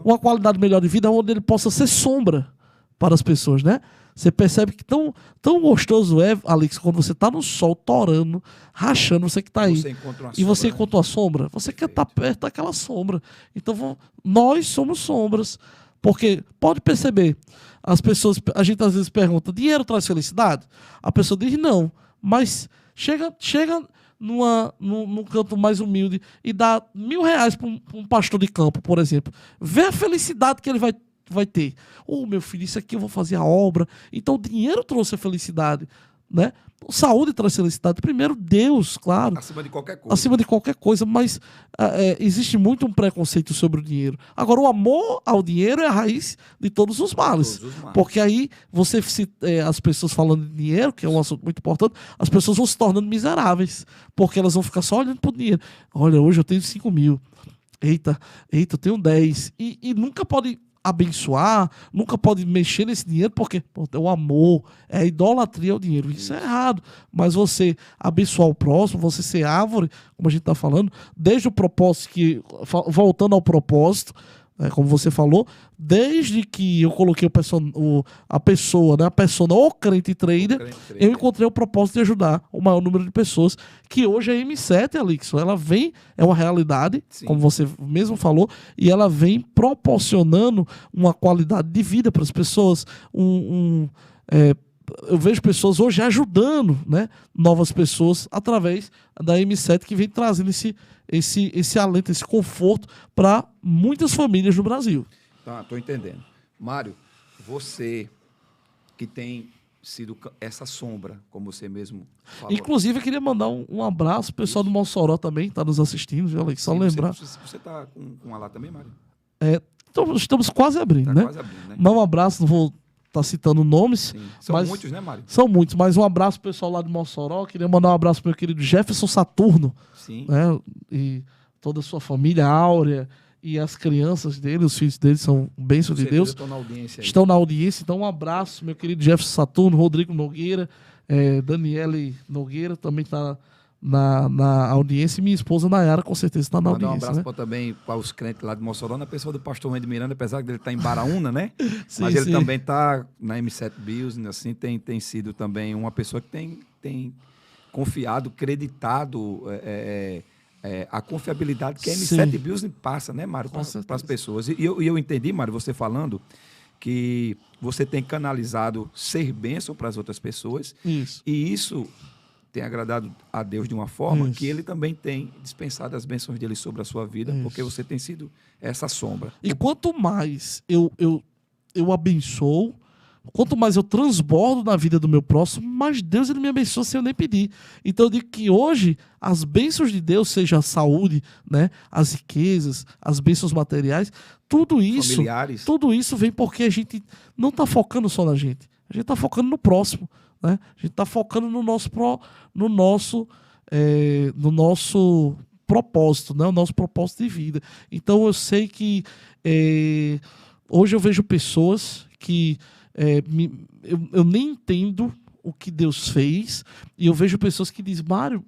uma qualidade melhor de vida, onde ele possa ser sombra para as pessoas, né? Você percebe que tão gostoso é, Alex, quando você está no sol, torando, rachando, você que está aí, você encontra uma sombra, você quer estar perto daquela sombra. Então, nós somos sombras, porque, pode perceber, a gente às vezes pergunta, dinheiro traz felicidade? A pessoa diz não, mas chega num canto mais humilde e dá R$1.000 para um pastor de campo, por exemplo. Vê a felicidade que ele vai ter. Meu filho, isso aqui eu vou fazer a obra. Então o dinheiro trouxe a felicidade, né? Saúde traz felicidade. Primeiro Deus, claro. Acima de qualquer coisa. Acima de qualquer coisa, mas existe muito um preconceito sobre o dinheiro. Agora, o amor ao dinheiro é a raiz de todos os males. Porque aí, as pessoas falando de dinheiro, que é um assunto muito importante, as pessoas vão se tornando miseráveis. Porque elas vão ficar só olhando para o dinheiro. Olha, hoje eu tenho 5.000. Eita, eu tenho 10. E nunca pode abençoar, nunca pode mexer nesse dinheiro, porque é o amor, é a idolatria ao dinheiro. Isso é errado. Mas você abençoar o próximo, você ser árvore, como a gente está falando, desde o propósito, voltando ao propósito, como você falou, desde que eu coloquei a pessoa, né, o Crente Trader, eu encontrei o propósito de ajudar o maior número de pessoas, que hoje a M7, Alixo, ela vem, é uma realidade, sim, como você mesmo falou, e ela vem proporcionando uma qualidade de vida para as pessoas, eu vejo pessoas hoje ajudando, né, novas pessoas através da M7, que vem trazendo esse alento, esse conforto para muitas famílias no Brasil. Tá, estou entendendo. Mário, você que tem sido essa sombra, como você mesmo falou. Inclusive, eu queria mandar um abraço pro pessoal do Mossoró também, que está nos assistindo, viu, Alex? Só lembrar. Você está com uma lá também, Mário? Estamos quase abrindo, né? Quase abrindo, né? Mas um abraço, não vou estar citando nomes. Sim. São muitos, né, Mário? São muitos, mas um abraço pro pessoal lá do Mossoró. Queria mandar um abraço pro meu querido Jefferson Saturno. Sim. Né? E toda a sua família, Áurea, e as crianças dele, os filhos dele são bênçãos de Deus. Estão na audiência aí. Estão na audiência. Então, um abraço, meu querido Jefferson Saturno, Rodrigo Nogueira, Daniele Nogueira também está na audiência. E minha esposa Nayara, com certeza, está na Mandar audiência. Um abraço também para os crentes lá de Mossoró, na pessoa do pastor Wendy Miranda, apesar de ele estar em Baraúna, né? Sim, mas ele sim. também está na M7 Business, assim, tem sido também uma pessoa que tem confiado, creditado a confiabilidade que a M7 Business passa, né, Mário, para as pessoas. E eu entendi, Mário, você falando que você tem canalizado ser bênção para as outras pessoas. Isso. E isso tem agradado a Deus de uma forma que ele também tem dispensado as bênçãos dele sobre a sua vida, porque você tem sido essa sombra. E quanto mais eu abençoo, quanto mais eu transbordo na vida do meu próximo, mais Deus ele me abençoa sem eu nem pedir. Então eu digo que hoje as bênçãos de Deus, seja a saúde, né, as riquezas, as bênçãos materiais, tudo isso vem porque a gente não está focando só na gente. A gente está focando no próximo. Né? A gente está focando no nosso propósito, né? O nosso propósito de vida. Então eu sei que hoje eu vejo pessoas que eu nem entendo o que Deus fez, e eu vejo pessoas que dizem: Mário,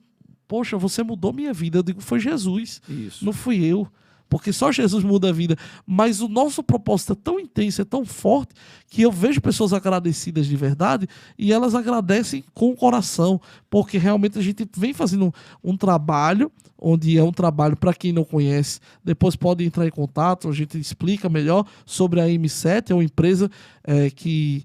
poxa, você mudou minha vida. Eu digo: foi Jesus, não fui eu. Porque só Jesus muda a vida. Mas o nosso propósito é tão intenso, é tão forte, que eu vejo pessoas agradecidas de verdade, e elas agradecem com o coração. Porque realmente a gente vem fazendo um trabalho, onde é um trabalho, para quem não conhece, depois pode entrar em contato, a gente explica melhor sobre a M7, é uma empresa que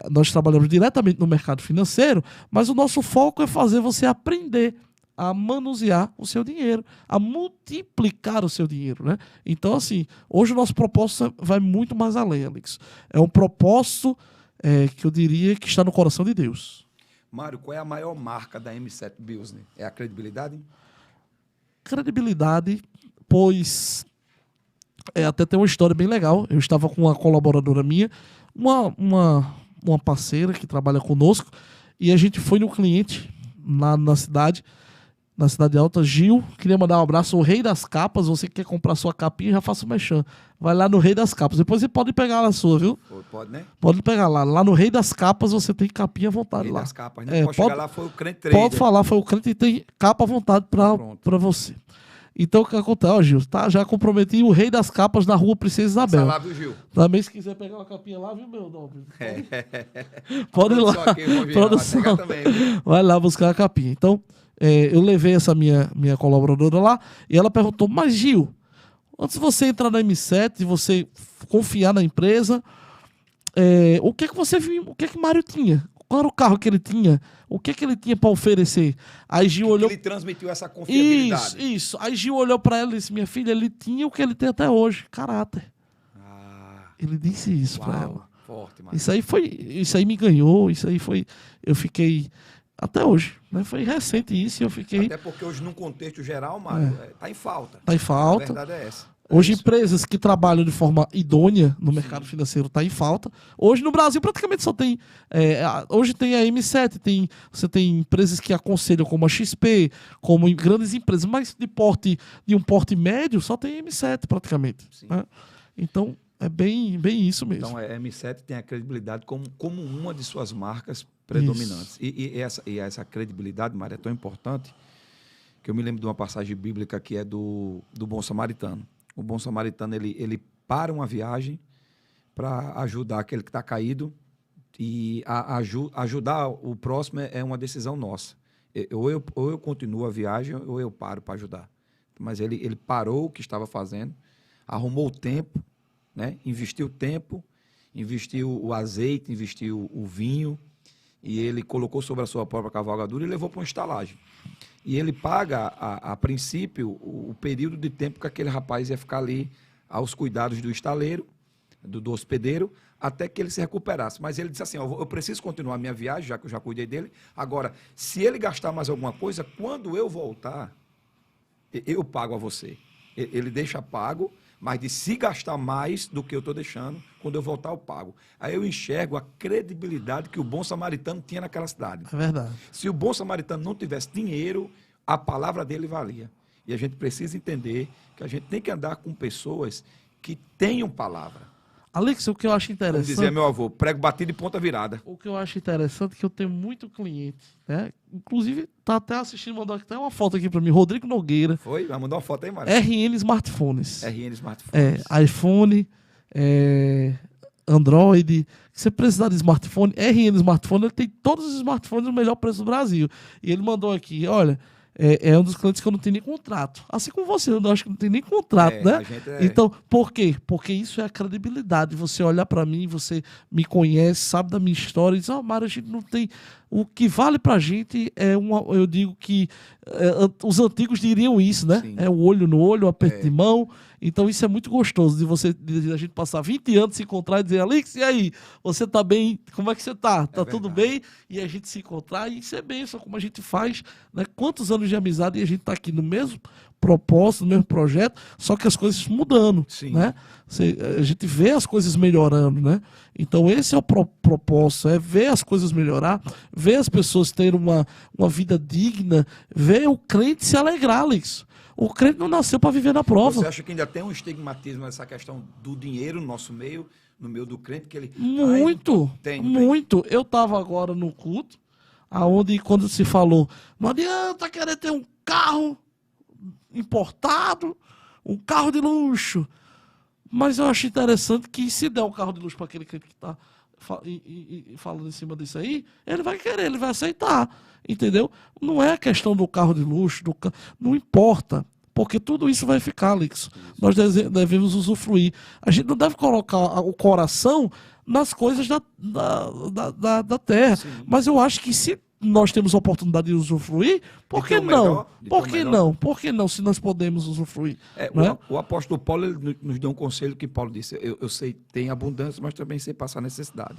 nós trabalhamos diretamente no mercado financeiro, mas o nosso foco é fazer você aprender a manusear o seu dinheiro, a multiplicar o seu dinheiro, né? Então, assim, hoje o nosso propósito vai muito mais além, Alex. É um propósito que eu diria que está no coração de Deus. Mário, qual é a maior marca da M7 Business? É a credibilidade? Credibilidade, pois até tem uma história bem legal. Eu estava com uma colaboradora minha, uma parceira que trabalha conosco, e a gente foi no cliente na cidade alta. Gil, queria mandar um abraço ao Rei das Capas. Você que quer comprar sua capinha, já faça o merchan. Vai lá no Rei das Capas. Depois você pode pegar a sua, viu? Pode, né? Pode pegar lá. Lá no Rei das Capas você tem capinha à vontade. Rei lá. das Capas, né? Pode chegar lá, foi o Crente Trader. Pode falar, foi o Crente e tem capa à vontade para você. Então o que acontece? Ó, Gil, tá? Já comprometi o Rei das Capas na rua Princesa Isabel. Lá, viu, Gil? Também, se quiser pegar uma capinha lá, viu, meu nobre? Pode ir lá. Produção. Vai lá buscar a capinha. Então, eu levei essa minha colaboradora lá, e ela perguntou: mas Gil, antes de você entrar na M7, você confiar na empresa, o que você viu? O que Mário tinha? Qual era o carro que ele tinha? O que ele tinha para oferecer? Aí Gil olhou. Ele transmitiu essa confiabilidade. Isso. Aí Gil olhou para ela e disse: minha filha, ele tinha o que ele tem até hoje, caráter. Ele disse isso para ela. Forte, isso aí me ganhou, eu fiquei até hoje, né? Foi recente isso, e eu fiquei. Até porque hoje, num contexto geral, Mário, tá em falta. Tá em falta. A verdade é essa. Hoje, empresas que trabalham de forma idônea no mercado financeiro tá em falta. Hoje, no Brasil, praticamente só tem. Hoje tem a M7, você tem empresas que aconselham, como a XP, como em grandes empresas, mas de um porte médio, só tem a M7 praticamente. Né? Então, é bem isso mesmo. Então, a M7 tem a credibilidade como uma de suas marcas predominantes. E essa credibilidade, Mário, é tão importante que eu me lembro de uma passagem bíblica que é do Bom Samaritano. O Bom Samaritano, ele para uma viagem para ajudar aquele que está caído, e ajudar o próximo é uma decisão nossa. Ou eu continuo a viagem, ou eu paro para ajudar. Mas ele parou o que estava fazendo, arrumou o tempo, né? Investiu tempo, investiu o azeite, investiu o vinho, e ele colocou sobre a sua própria cavalgadura e levou para uma estalagem. E ele paga, a princípio, o período de tempo que aquele rapaz ia ficar ali aos cuidados do estaleiro, do hospedeiro, até que ele se recuperasse. Mas ele disse assim: eu preciso continuar a minha viagem, já que eu já cuidei dele. Agora, se ele gastar mais alguma coisa, quando eu voltar, eu pago a você. Ele deixa pago, mas de se gastar mais do que eu estou deixando, quando eu voltar eu pago. Aí eu enxergo a credibilidade que o Bom Samaritano tinha naquela cidade. É verdade. Se o Bom Samaritano não tivesse dinheiro, a palavra dele valia. E a gente precisa entender que a gente tem que andar com pessoas que tenham palavra. Alex, o que eu acho Como interessante... dizia meu avô, prego batido e ponta virada. O que eu acho interessante é que eu tenho muito cliente, né? Inclusive, tá até assistindo, mandou até uma foto aqui para mim, Rodrigo Nogueira. Foi? Vai mandar uma foto aí, Mário. RN Smartphones. RN Smartphones. iPhone, Android. Se você precisar de smartphone, RN Smartphone, ele tem todos os smartphones no melhor preço do Brasil. E ele mandou aqui, olha... É um dos clientes que eu não tenho nem contrato. Assim como você, eu acho que não tem nem contrato, né? Então, por quê? Porque isso é a credibilidade. Você olhar para mim, você me conhece, sabe da minha história, e diz, Mário, a gente não tem... O que vale pra gente é eu digo que os antigos diriam isso, né? Sim. É o olho no olho, o aperto de mão. Então isso é muito gostoso de a gente passar 20 anos se encontrar e dizer, Alex, e aí? Você tá bem? Como é que você tá? Tá tudo bem? E a gente se encontrar e isso é bênção, como a gente faz, né? Quantos anos de amizade e a gente tá aqui no mesmo propósito, no mesmo projeto, só que as coisas mudando, né? A gente vê as coisas melhorando, né? Então esse é o propósito, é ver as coisas melhorar, ver as pessoas terem uma vida digna, ver o crente se alegrar, Alex. O crente não nasceu para viver na prova. Você acha que ainda tem um estigmatismo nessa questão do dinheiro no nosso meio, no meio do crente, que ele... Muito, muito. Eu estava agora no culto, aonde quando se falou, não adianta querer ter um carro importado, um carro de luxo. Mas eu acho interessante que se der um carro de luxo para aquele crente que está falando em cima disso aí, ele vai querer, ele vai aceitar, entendeu? Não é a questão do carro de luxo, não importa, porque tudo isso vai ficar, Alex. Nós devemos usufruir. A gente não deve colocar o coração nas coisas da terra. Sim. Mas eu acho que se nós temos a oportunidade de usufruir, por que não? Por que não? Por que não, se nós podemos usufruir? O apóstolo Paulo ele nos deu um conselho que Paulo disse, eu sei, tem abundância, mas também sei passar necessidade.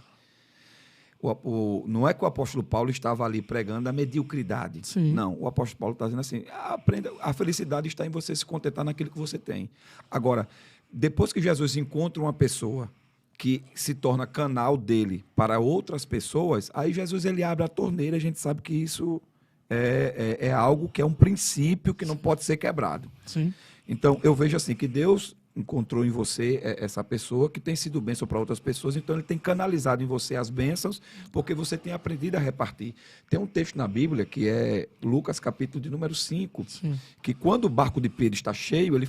Não é que o apóstolo Paulo estava ali pregando a mediocridade. Sim. Não, o apóstolo Paulo está dizendo assim, aprenda, a felicidade está em você se contentar naquilo que você tem. Agora, depois que Jesus encontra uma pessoa que se torna canal dele para outras pessoas, aí Jesus ele abre a torneira, a gente sabe que isso é algo que é um princípio que não pode ser quebrado. Sim. Então, eu vejo assim, que Deus encontrou em você essa pessoa que tem sido bênção para outras pessoas, então ele tem canalizado em você as bênçãos, porque você tem aprendido a repartir. Tem um texto na Bíblia, que é Lucas, capítulo de número 5, Sim. que quando o barco de Pedro está cheio, ele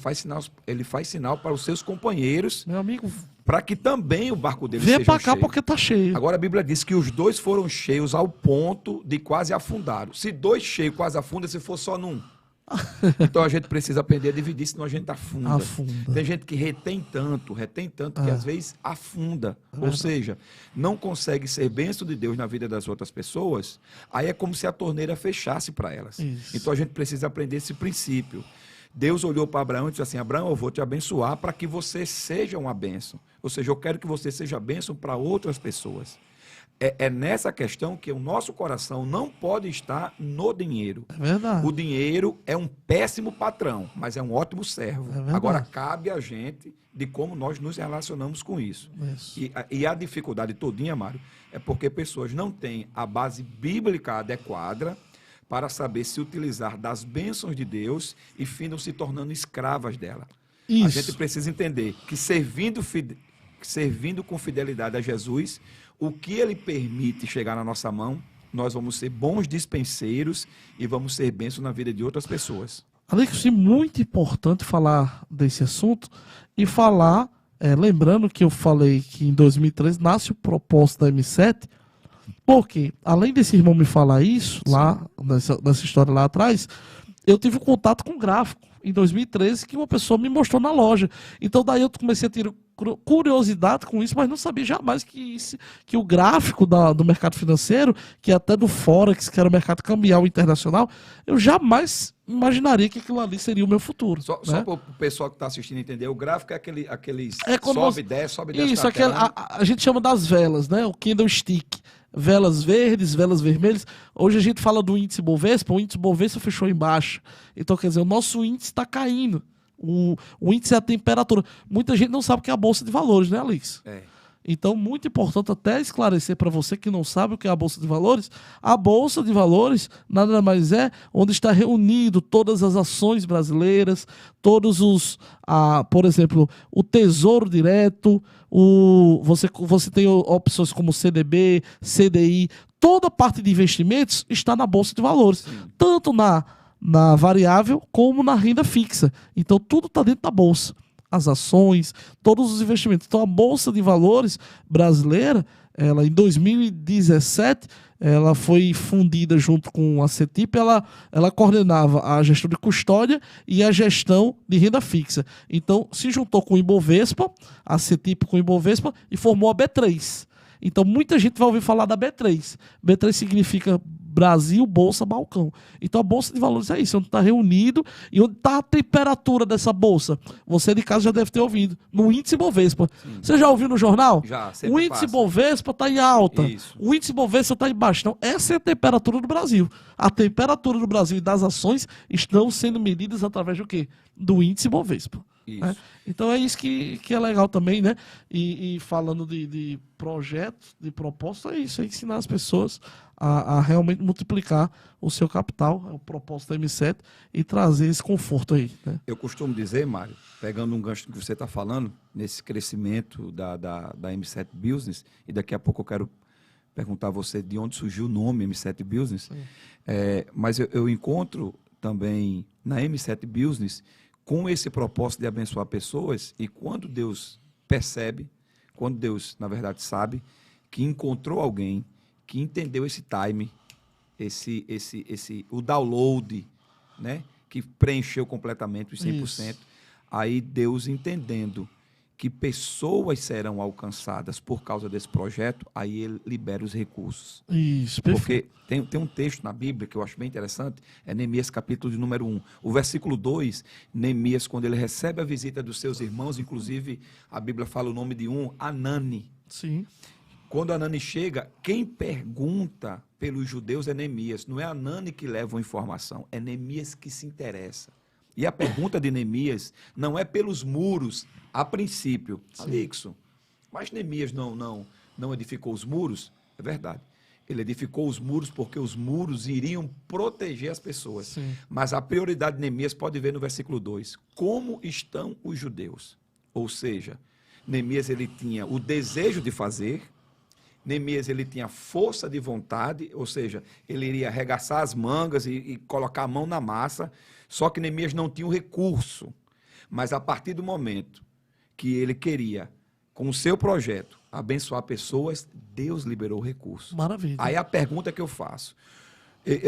faz sinal para os seus companheiros, meu amigo, para que também o barco dele seja cheio. Vem para cá porque está cheio. Agora a Bíblia diz que os dois foram cheios ao ponto de quase afundar. Se dois cheios quase afundam, se for só num. Então a gente precisa aprender a dividir, senão a gente afunda. Tem gente que retém tanto que às vezes afunda. Ou seja, não consegue ser bênção de Deus na vida das outras pessoas, aí é como se a torneira fechasse para elas. Isso. Então a gente precisa aprender esse princípio. Deus olhou para Abraão e disse assim, Abraão, eu vou te abençoar para que você seja uma bênção. Ou seja, eu quero que você seja bênção para outras pessoas. É nessa questão que o nosso coração não pode estar no dinheiro. É verdade. O dinheiro é um péssimo patrão, mas é um ótimo servo. Agora, cabe a gente de como nós nos relacionamos com isso. E a dificuldade todinha, Mário, é porque pessoas não têm a base bíblica adequada para saber se utilizar das bênçãos de Deus e findam se tornando escravas dela. Isso. A gente precisa entender que servindo com fidelidade a Jesus, o que ele permite chegar na nossa mão, nós vamos ser bons dispenseiros e vamos ser bênçãos na vida de outras pessoas. Alex, é muito importante falar desse assunto e falar, lembrando que eu falei que em 2013 nasce o propósito da M7, porque além desse irmão me falar isso, lá nessa história lá atrás, eu tive um contato com o gráfico em 2013 que uma pessoa me mostrou na loja. Então daí eu comecei a ter curiosidade com isso, mas não sabia jamais que o gráfico do mercado financeiro, que até do Forex, que era o mercado cambial internacional, eu jamais imaginaria que aquilo ali seria o meu futuro. Só para o pessoal que está assistindo entender, o gráfico é aqueles sobe e desce. Isso, a gente chama das velas, né? O candlestick. Velas verdes, velas vermelhas. Hoje a gente fala do índice Bovespa, o índice Bovespa fechou em baixa. Então, quer dizer, o nosso índice está caindo. O índice é a temperatura. Muita gente não sabe o que é a Bolsa de Valores, né, Alex? Então, muito importante até esclarecer para você que não sabe o que é a Bolsa de Valores. A Bolsa de Valores nada mais é onde está reunido todas as ações brasileiras, todos os, por exemplo, o Tesouro Direto, você tem opções como CDB, CDI, toda a parte de investimentos está na Bolsa de Valores. Sim. Tanto na variável como na renda fixa. Então, tudo está dentro da Bolsa. As ações, todos os investimentos. Então, a Bolsa de Valores brasileira, ela em 2017, ela foi fundida junto com a CETIP, ela coordenava a gestão de custódia e a gestão de renda fixa. Então, se juntou com o Ibovespa, a CETIP com o Ibovespa, e formou a B3. Então, muita gente vai ouvir falar da B3. B3 significa Brasil, Bolsa, Balcão. Então, a Bolsa de Valores é isso, onde está reunido e onde está a temperatura dessa Bolsa. Você de casa já deve ter ouvido. No índice Bovespa. Sim. Você já ouviu no jornal? Já, o índice Bovespa está em alta. Isso. O índice Bovespa está em baixo. Então, essa é a temperatura do Brasil. A temperatura do Brasil e das ações estão sendo medidas através do quê? Do índice Bovespa. Né? Então é isso que é legal também, né? E falando de projeto, de propósito, é isso, é ensinar as pessoas a realmente multiplicar o seu capital, é o propósito da M7, e trazer esse conforto aí. Né? Eu costumo dizer, Mário, pegando um gancho que você está falando, nesse crescimento da M7 Business, e daqui a pouco eu quero perguntar a você de onde surgiu o nome M7 Business, mas eu encontro também na M7 Business com esse propósito de abençoar pessoas, e quando Deus percebe, quando Deus, na verdade, sabe, que encontrou alguém que entendeu esse time, o download, né, que preencheu completamente os 100%, isso. Aí Deus entendendo que pessoas serão alcançadas por causa desse projeto, aí ele libera os recursos. Isso, perfeito. Porque tem um texto na Bíblia que eu acho bem interessante, é Neemias capítulo de número 1. O versículo 2, Neemias, quando ele recebe a visita dos seus irmãos, inclusive a Bíblia fala o nome de um, Anani. Sim. Quando Anani chega, quem pergunta pelos judeus é Neemias. Não é Anani que leva a informação, é Neemias que se interessa. E a pergunta de Neemias não é pelos muros, a princípio. Alixo, mas Neemias não edificou os muros? É verdade. Ele edificou os muros porque os muros iriam proteger as pessoas. Sim. Mas a prioridade de Neemias, pode ver no versículo 2, como estão os judeus? Ou seja, Neemias ele tinha o desejo de fazer, Neemias ele tinha força de vontade, ou seja, ele iria arregaçar as mangas e colocar a mão na massa, só que Neemias não tinha o recurso. Mas a partir do momento que ele queria, com o seu projeto, abençoar pessoas, Deus liberou o recurso. Maravilha. Aí a pergunta que eu faço,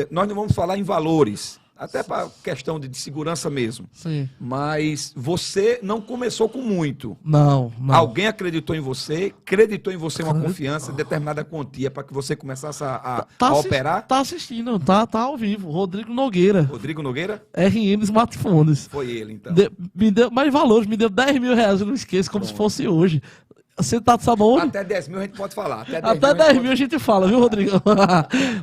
nós não vamos falar em valores, até para questão de segurança mesmo. Sim. Mas você não começou com muito. Não. Alguém acreditou em você, creditou em você uma confiança, determinada quantia para que você começasse a operar? Tá assistindo, tá ao vivo. Rodrigo Nogueira. Rodrigo Nogueira? RM Smartphones. Foi ele, então. Me deu mais valores, me deu 10 mil reais, eu não esqueço, como se fosse hoje. Você tá sabendo? Até 10 mil a gente pode falar. Até 10 mil a gente fala, viu, Rodrigo?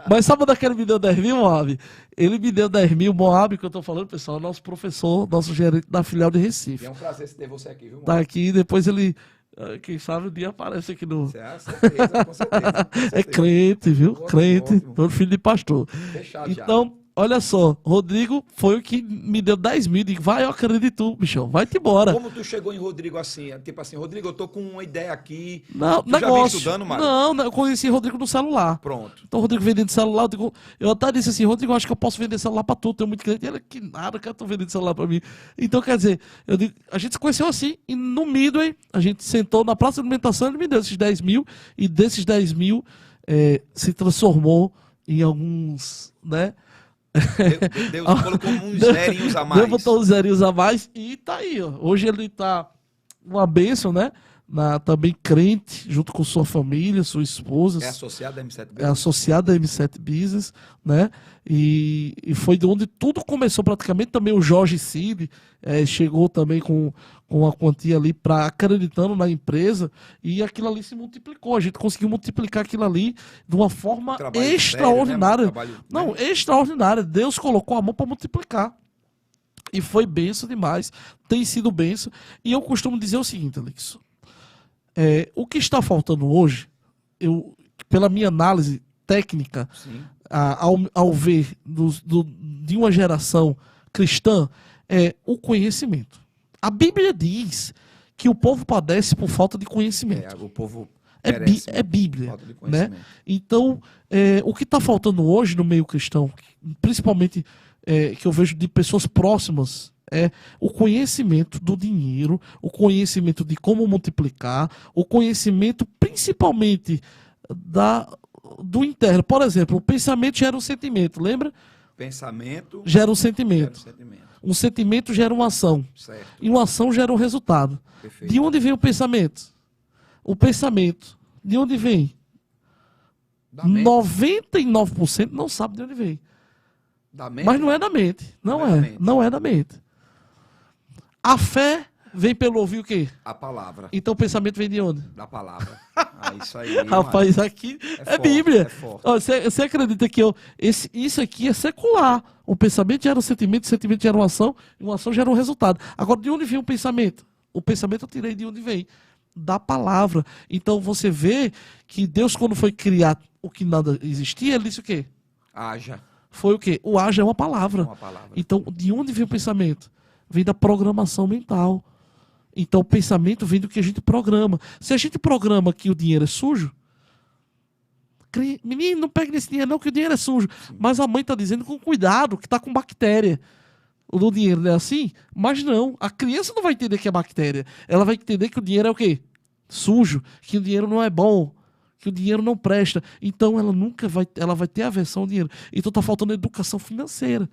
Mas sabe onde é que ele me deu 10 mil, Moab? Ele me deu 10 mil, Moab, que eu tô falando, pessoal, nosso professor, nosso gerente da filial de Recife. E é um prazer ter você aqui, viu, Moab? Tá aqui, depois ele, quem sabe, um dia aparece aqui no... Certeza, com certeza. É crente, viu? Ótimo, crente, ótimo. todo filho de pastor. Fechado então, já. Olha só, Rodrigo foi o que me deu 10 mil. Digo, vai, eu acredito, bichão, vai-te embora. Como tu chegou em Rodrigo assim? Tipo assim, Rodrigo, eu tô com uma ideia aqui. Não, tu negócio. já vem estudando, Mário? Não, eu conheci Rodrigo no celular. Pronto. Então, Rodrigo vendendo celular, eu até disse assim, Rodrigo, acho que eu posso vender celular pra tu, tenho muito cliente. Ele, que nada, que eu tô vendendo celular pra mim. Então, quer dizer, a gente se conheceu assim, e no Midway, a gente sentou na praça de alimentação, ele me deu esses 10 mil, e desses 10 mil se transformou em alguns, né? Deus colocou uns zerinhos a mais. Deus botou uns zerinhos a mais e tá aí, ó. Hoje ele tá uma bênção, né? Também crente, junto com sua família, sua esposa. É associado à M7 Business. É associado à M7 Business, né? E foi de onde tudo começou praticamente. Também o Jorge Cid chegou também com a quantia ali acreditando na empresa, e aquilo ali se multiplicou. A gente conseguiu multiplicar aquilo ali de uma forma extraordinária. Sério, né? Não, extraordinária. Deus colocou a mão para multiplicar. E foi benção demais. Tem sido benção. E eu costumo dizer o seguinte, Alex. O que está faltando hoje, pela minha análise técnica, ao ver de uma geração cristã, é o conhecimento. A Bíblia diz que o povo padece por falta de conhecimento. O povo é Bíblia, né? Então, o que está faltando hoje no meio cristão, principalmente que eu vejo de pessoas próximas, é o conhecimento do dinheiro, o conhecimento de como multiplicar, o conhecimento principalmente do interno. Por exemplo, o pensamento gera um sentimento, lembra? Pensamento gera um sentimento. Um sentimento gera uma ação. Certo. E uma ação gera um resultado. Perfeito. De onde vem o pensamento? O pensamento, de onde vem? 99% não sabe de onde vem. Da mente? Mas não é da mente. Não é da mente. A fé vem pelo ouvir o quê? A palavra. Então o pensamento vem de onde? Da palavra. Isso aí. Rapaz, aqui é forte, Bíblia. É forte. Você acredita que isso aqui é secular? O pensamento gera um sentimento, o sentimento gera uma ação, e uma ação gera um resultado. Agora, de onde vem o pensamento? O pensamento eu tirei de onde vem? Da palavra. Então você vê que Deus, quando foi criar o que nada existia, ele disse o quê? Haja. Foi o quê? O haja é uma palavra. Então, de onde vem o pensamento? Vem da programação mental. Então, o pensamento vem do que a gente programa. Se a gente programa que o dinheiro é sujo, menino, não pegue nesse dinheiro não, que o dinheiro é sujo. Sim. Mas a mãe está dizendo com cuidado, que está com bactéria. O do dinheiro não é assim? Mas não, a criança não vai entender que é bactéria. Ela vai entender que o dinheiro é o quê? Sujo, que o dinheiro não é bom, que o dinheiro não presta. Então, ela vai ter aversão ao dinheiro. Então, está faltando educação financeira.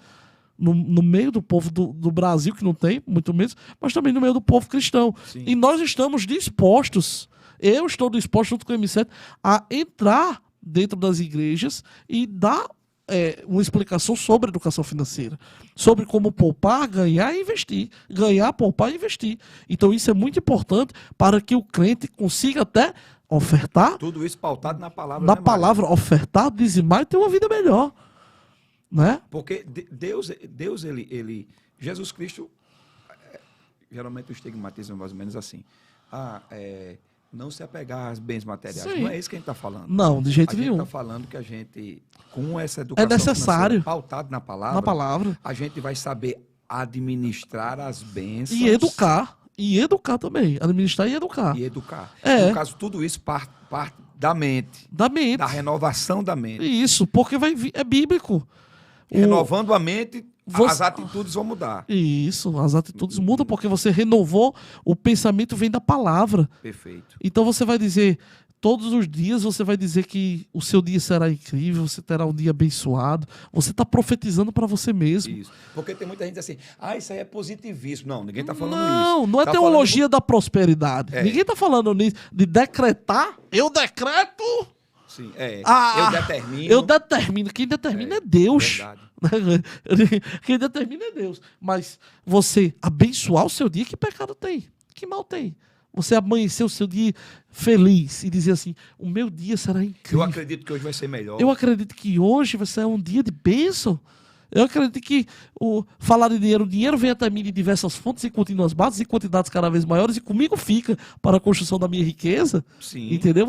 No meio do povo do Brasil, que não tem, muito menos, mas também no meio do povo cristão. Sim. E nós estamos dispostos, eu estou disposto, junto com o M7, a entrar dentro das igrejas e dar uma explicação sobre educação financeira, sobre como poupar, ganhar e investir. Ganhar, poupar e investir. Então isso é muito importante para que o crente consiga até ofertar. Tudo isso pautado na palavra. Na palavra, ofertar, dizimar e ter uma vida melhor. Né? Porque Deus Jesus Cristo, geralmente o estigmatismo é mais ou menos assim. Não se apegar às bens materiais. Sim. Não é isso que a gente está falando. Não, de jeito nenhum. A gente está falando que a gente, com essa educação necessário pautada na palavra, a gente vai saber administrar as bênçãos. E educar. E educar também. Administrar e educar. E educar. No caso, tudo isso parte da mente. Da mente. Da renovação da mente. Isso, porque é bíblico. Renovando a mente, as atitudes vão mudar. Isso, as atitudes mudam porque você renovou, o pensamento vem da palavra. Perfeito. Então você vai dizer, todos os dias você vai dizer que o seu dia será incrível, você terá um dia abençoado. Você está profetizando para você mesmo. Isso. Porque tem muita gente assim, isso aí é positivismo. Não, ninguém está falando isso. Não é teologia da prosperidade. Ninguém está falando nisso, de decretar. Eu decreto... Sim, eu determino. Quem determina é Deus. Quem determina é Deus. Mas você abençoar o seu dia, que pecado tem? Que mal tem? Você amanhecer o seu dia feliz e dizer assim, o meu dia será incrível. Eu acredito que hoje vai ser melhor. Eu acredito que hoje vai ser um dia de bênção. Eu acredito que falar de dinheiro, o dinheiro vem até mim de diversas fontes e contínuas bases e quantidades cada vez maiores e comigo fica para a construção da minha riqueza. Sim. Entendeu?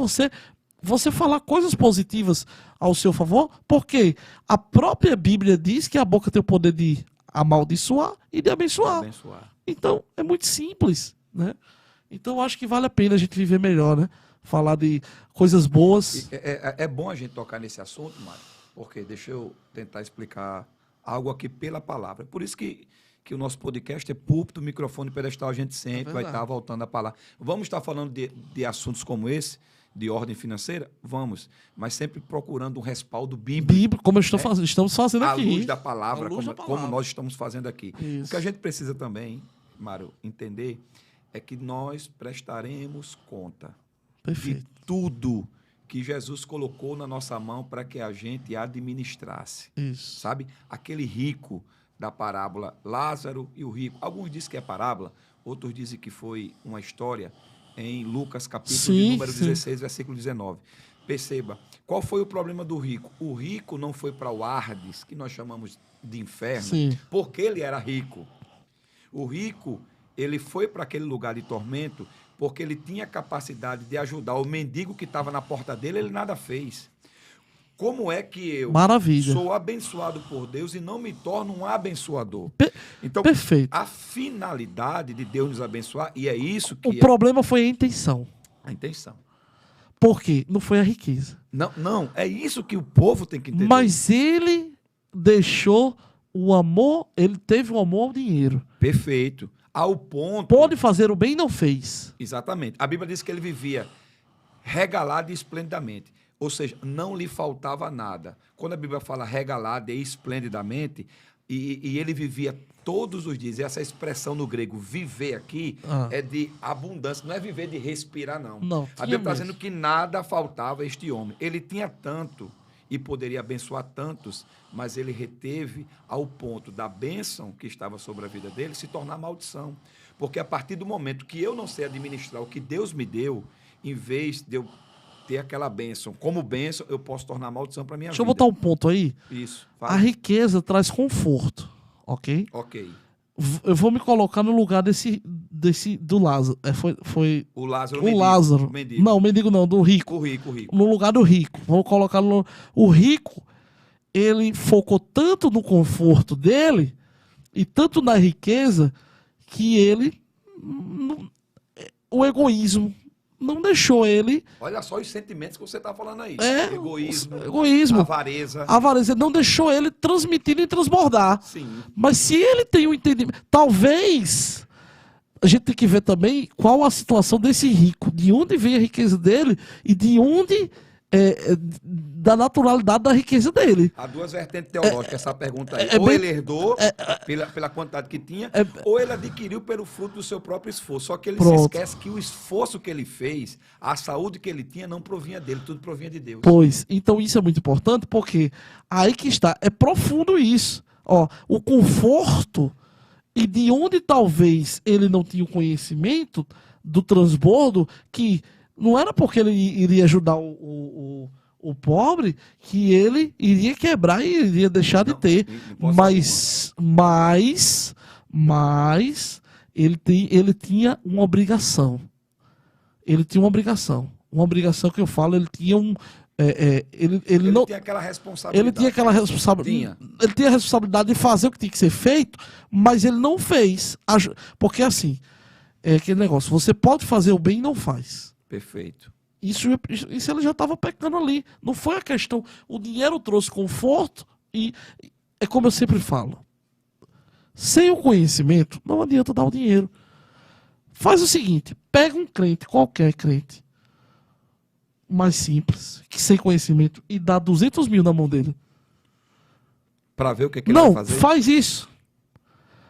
Você falar coisas positivas ao seu favor, porque a própria Bíblia diz que a boca tem o poder de amaldiçoar e de abençoar. Então, é muito simples, né? Então, eu acho que vale a pena a gente viver melhor, né? Falar de coisas boas. É bom a gente tocar nesse assunto, Mário, porque deixa eu tentar explicar algo aqui pela palavra. Por isso que o nosso podcast é púlpito, microfone, pedestal, a gente sempre vai estar voltando a palavra. Vamos estar falando de assuntos como esse, de ordem financeira? Vamos. Mas sempre procurando um respaldo bíblico. Como estamos fazendo aqui. À luz da palavra, como nós estamos fazendo aqui. Isso. O que a gente precisa também, Mário, entender é que nós prestaremos conta de tudo que Jesus colocou na nossa mão para que a gente administrasse. Isso. Sabe? Aquele rico da parábola, Lázaro e o rico. Alguns dizem que é parábola, outros dizem que foi uma história em Lucas, capítulo número 16, versículo 19. Perceba, qual foi o problema do rico? O rico não foi para o Hades, que nós chamamos de inferno, porque ele era rico. O rico, ele foi para aquele lugar de tormento porque ele tinha capacidade de ajudar o mendigo que estava na porta dele, ele nada fez. Como é que eu sou abençoado por Deus e não me torno um abençoador? Então, perfeito. A finalidade de Deus nos abençoar, e é isso que... O problema foi a intenção. A intenção. Por quê? Não foi a riqueza. Não, é isso que o povo tem que entender. Mas ele deixou o amor, ele teve o amor ao dinheiro. Perfeito. Ao ponto... Pode fazer o bem e não fez. Exatamente. A Bíblia diz que ele vivia regalado e esplendidamente. Ou seja, não lhe faltava nada. Quando a Bíblia fala regalado e esplendidamente, e ele vivia todos os dias, e essa expressão no grego, viver aqui, é de abundância, não é viver de respirar, não. A Bíblia está dizendo que nada faltava a este homem. Ele tinha tanto e poderia abençoar tantos, mas ele reteve ao ponto da bênção que estava sobre a vida dele se tornar maldição. Porque a partir do momento que eu não sei administrar o que Deus me deu, em vez de eu ter aquela bênção como bênção, eu posso tornar maldição para minha vida. Deixa eu botar um ponto aí. Isso. Fala. A riqueza traz conforto, ok? Ok. Eu vou me colocar no lugar do Lázaro. Foi o Lázaro. O Lázaro. O mendigo. Não, o mendigo não, do rico. O rico. No lugar do rico. Vamos colocar o rico, ele focou tanto no conforto dele e tanto na riqueza que ele... O egoísmo não deixou ele... Olha só os sentimentos que você está falando aí. Egoísmo. Avareza. Não deixou ele transmitir e transbordar. Sim. Mas se ele tem um entendimento... Talvez a gente tem que ver também qual a situação desse rico. De onde vem a riqueza dele e de onde... da naturalidade da riqueza dele. Há duas vertentes teológicas essa pergunta aí. Ou ele herdou pela quantidade que tinha, ou ele adquiriu pelo fruto do seu próprio esforço. Só que ele se esquece que o esforço que ele fez, a saúde que ele tinha, não provinha dele, tudo provinha de Deus. Pois, então isso é muito importante, porque aí que está, é profundo isso. Ó, o conforto e de onde talvez ele não tinha o conhecimento do transbordo que... Não era porque ele iria ajudar o pobre que ele iria quebrar e iria deixar de ter. Mas ele tinha uma obrigação. Ele tinha uma obrigação. Uma obrigação que eu falo, ele tinha um... Ele não tinha aquela responsabilidade. Ele tinha aquela responsabilidade. Ele tinha a responsabilidade de fazer o que tinha que ser feito, mas ele não fez. Porque assim, é aquele negócio, você pode fazer o bem e não faz. Perfeito. Isso ele já estava pecando ali. Não foi a questão. O dinheiro trouxe conforto e é como eu sempre falo. Sem o conhecimento, não adianta dar o dinheiro. Faz o seguinte, pega um crente, qualquer crente, mais simples, que sem conhecimento, e dá 200 mil na mão dele. Para ver o que ele vai fazer? Não, faz isso.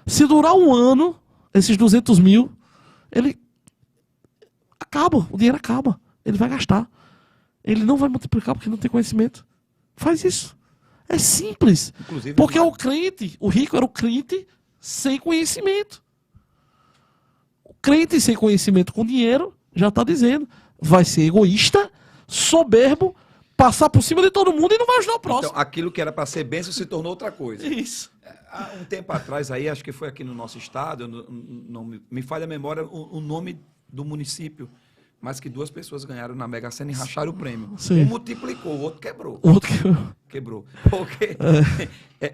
Se durar um ano, esses 200 mil, ele... o dinheiro acaba, ele vai gastar. Ele não vai multiplicar porque não tem conhecimento. Faz isso. É simples. Inclusive, porque o rico era o crente sem conhecimento. O crente sem conhecimento com dinheiro, já está dizendo, vai ser egoísta, soberbo, passar por cima de todo mundo e não vai ajudar o próximo. Então, aquilo que era para ser bênção se tornou outra coisa. Isso. Há um tempo atrás, aí, acho que foi aqui no nosso estado, não me falha a memória o nome do município, mas que 2 pessoas ganharam na Mega Sena e racharam o prêmio. Sim. Um multiplicou, o outro quebrou. Quebrou. Porque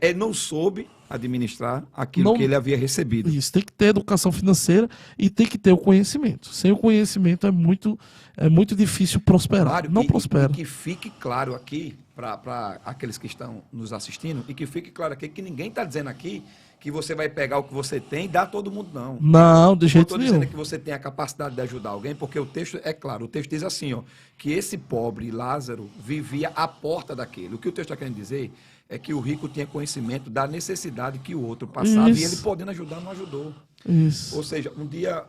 ele não soube administrar aquilo que ele havia recebido. Isso, tem que ter educação financeira e tem que ter o conhecimento. Sem o conhecimento é muito difícil prosperar. Mário, não prospera. E que fique claro aqui, para aqueles que estão nos assistindo, e que fique claro aqui que ninguém está dizendo aqui que você vai pegar o que você tem e dar a todo mundo, não. Não, de jeito nenhum. Eu estou dizendo que você tem a capacidade de ajudar alguém, porque o texto é claro, o texto diz assim, ó, que esse pobre Lázaro vivia à porta daquele. O que o texto está querendo dizer é que o rico tinha conhecimento da necessidade que o outro passava, e ele podendo ajudar, não ajudou. Isso. Ou seja, um dia,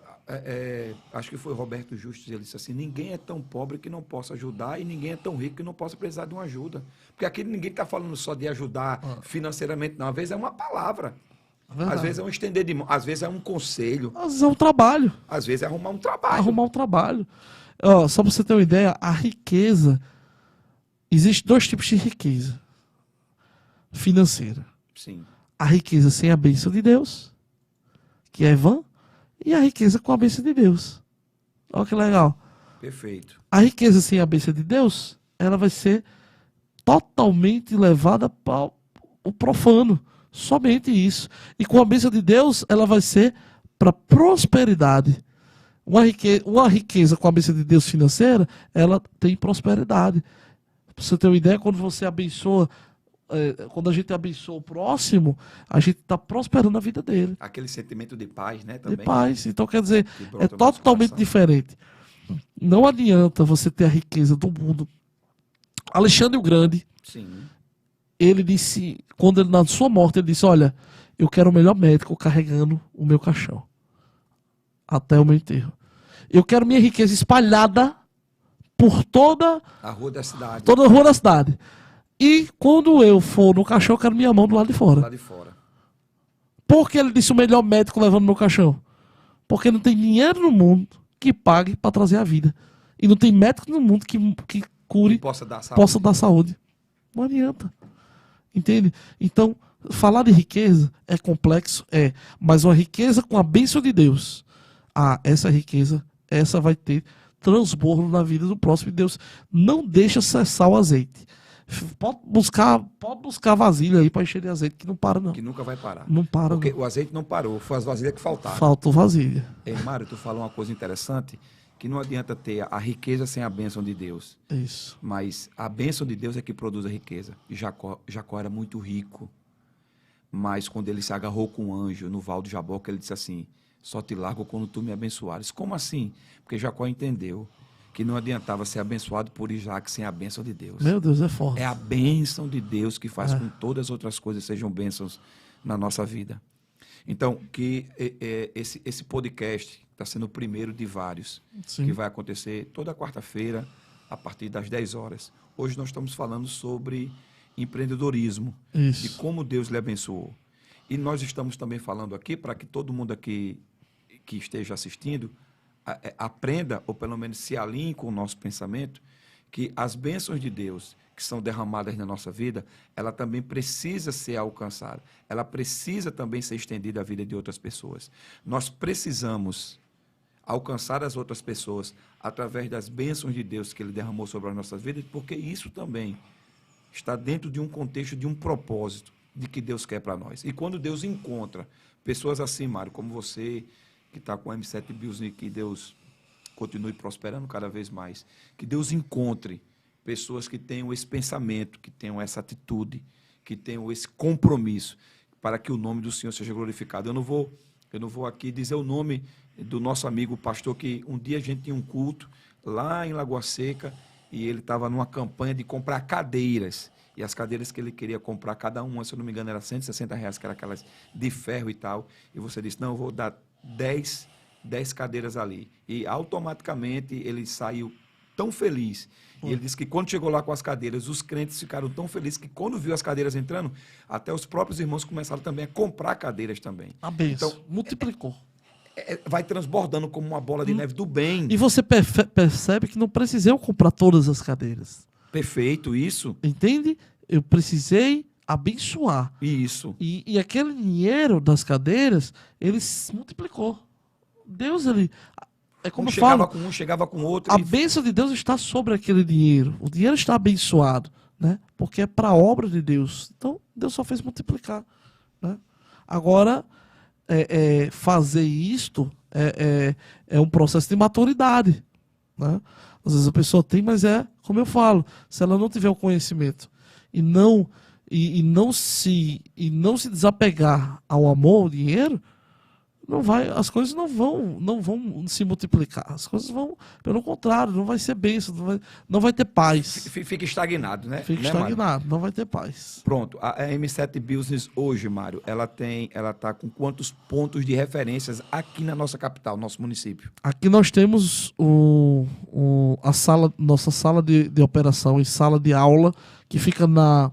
acho que foi Roberto Justus, ele disse assim, ninguém é tão pobre que não possa ajudar e ninguém é tão rico que não possa precisar de uma ajuda. Porque aqui ninguém está falando só de ajudar financeiramente, não. Às vezes é uma palavra. Às vezes é um estender de mão, às vezes é um conselho. Às vezes é um trabalho. Às vezes é arrumar um trabalho. Só para você ter uma ideia, a riqueza... Existem 2 tipos de riqueza financeira. Sim. A riqueza sem a bênção de Deus, que é vã, e a riqueza com a bênção de Deus. Olha que legal. Perfeito. A riqueza sem a bênção de Deus, ela vai ser totalmente levada para o profano. Somente isso. E com a bênção de Deus, ela vai ser para prosperidade. Uma riqueza com a bênção de Deus financeira, ela tem prosperidade. Pra você ter uma ideia, quando você abençoa, quando a gente abençoa o próximo, a gente está prosperando a vida dele. Aquele sentimento de paz, né? Também. De paz. Então, quer dizer, brota é no nosso totalmente coração. diferente. Não adianta você ter a riqueza do mundo. Alexandre o Grande, Sim. ele disse, quando ele, na sua morte, ele disse, olha, eu quero o melhor médico carregando o meu caixão até o meu enterro. Eu quero minha riqueza espalhada por toda A rua da cidade. a rua da cidade. E quando eu for no caixão, eu quero minha mão do lado de fora. Lá de fora. Por que ele disse o melhor médico levando meu caixão? Porque não tem dinheiro no mundo que pague para trazer a vida. E não tem médico no mundo que cure, E possa dar saúde. possa dar saúde. Não adianta. Entende? Então, falar de riqueza é complexo, mas uma riqueza com a bênção de Deus. Essa riqueza, essa vai ter transbordo na vida do próximo. E Deus não deixa cessar o azeite. Pode buscar vasilha aí para encher de azeite, que não para não. Que nunca vai parar. Não para Porque não. o azeite não parou, foi as vasilhas que faltaram. Faltou vasilha. Mário, tu falou uma coisa interessante, que não adianta ter a riqueza sem a bênção de Deus. Isso. Mas a bênção de Deus é que produz a riqueza. E Jacó era muito rico. Mas quando ele se agarrou com um anjo no Val do Jaboca, ele disse assim, só te largo quando tu me abençoares. Como assim? Porque Jacó entendeu que não adiantava ser abençoado por Isaac sem a bênção de Deus. Meu Deus, é forte. É a bênção de Deus que faz É. com que todas as outras coisas sejam bênçãos na nossa vida. Então, que esse podcast está sendo o primeiro de vários, Sim. que vai acontecer toda quarta-feira, a partir das 10 horas. Hoje nós estamos falando sobre empreendedorismo, de Isso. como Deus lhe abençoou. E nós estamos também falando aqui, para que todo mundo aqui que esteja assistindo aprenda, ou pelo menos se alinhe com o nosso pensamento, que as bênçãos de Deus que são derramadas na nossa vida, ela também precisa ser alcançada. Ela precisa também ser estendida à vida de outras pessoas. Nós precisamos alcançar as outras pessoas através das bênçãos de Deus que Ele derramou sobre as nossas vidas, porque isso também está dentro de um contexto, de um propósito de que Deus quer para nós. E quando Deus encontra pessoas assim, Mário, como você, que está com a M7 Business, que Deus continue prosperando cada vez mais, que Deus encontre pessoas que tenham esse pensamento, que tenham essa atitude, que tenham esse compromisso, para que o nome do Senhor seja glorificado. Eu não vou aqui dizer o nome do nosso amigo pastor, que um dia a gente tinha um culto lá em Lagoa Seca, e ele estava numa campanha de comprar cadeiras, e as cadeiras que ele queria comprar, cada uma, se eu não me engano, era R$160, que eram aquelas de ferro e tal, e você disse, não, eu vou dar 10 cadeiras ali. E automaticamente ele saiu tão feliz. E ele disse que quando chegou lá com as cadeiras, os crentes ficaram tão felizes que quando viu as cadeiras entrando, até os próprios irmãos começaram também a comprar cadeiras também. A bênção. Então, multiplicou. vai transbordando como uma bola de neve do bem. E você percebe que não precisei eu comprar todas as cadeiras. Perfeito, isso. Entende? Eu precisei abençoar. Isso. E aquele dinheiro das cadeiras, ele se multiplicou. Deus, ele... É como eu chegava falo, com um, chegava com outro. a bênção de Deus está sobre aquele dinheiro. O dinheiro está abençoado, né? Porque é para a obra de Deus. Então, Deus só fez multiplicar, né? Agora, fazer isto é um processo de maturidade, né? Às vezes a pessoa tem, mas como eu falo, se ela não tiver o conhecimento e não se desapegar ao amor, ao dinheiro, as coisas não vão se multiplicar. As coisas vão, pelo contrário, não vai ser bênção, não vai ter paz. Fica estagnado, né? Fica né, estagnado, Mário? não vai ter paz. Pronto, a M7 Business hoje, Mário, ela está com quantos pontos de referências aqui na nossa capital, nosso município? Aqui nós temos nossa sala de operação e sala de aula, que fica na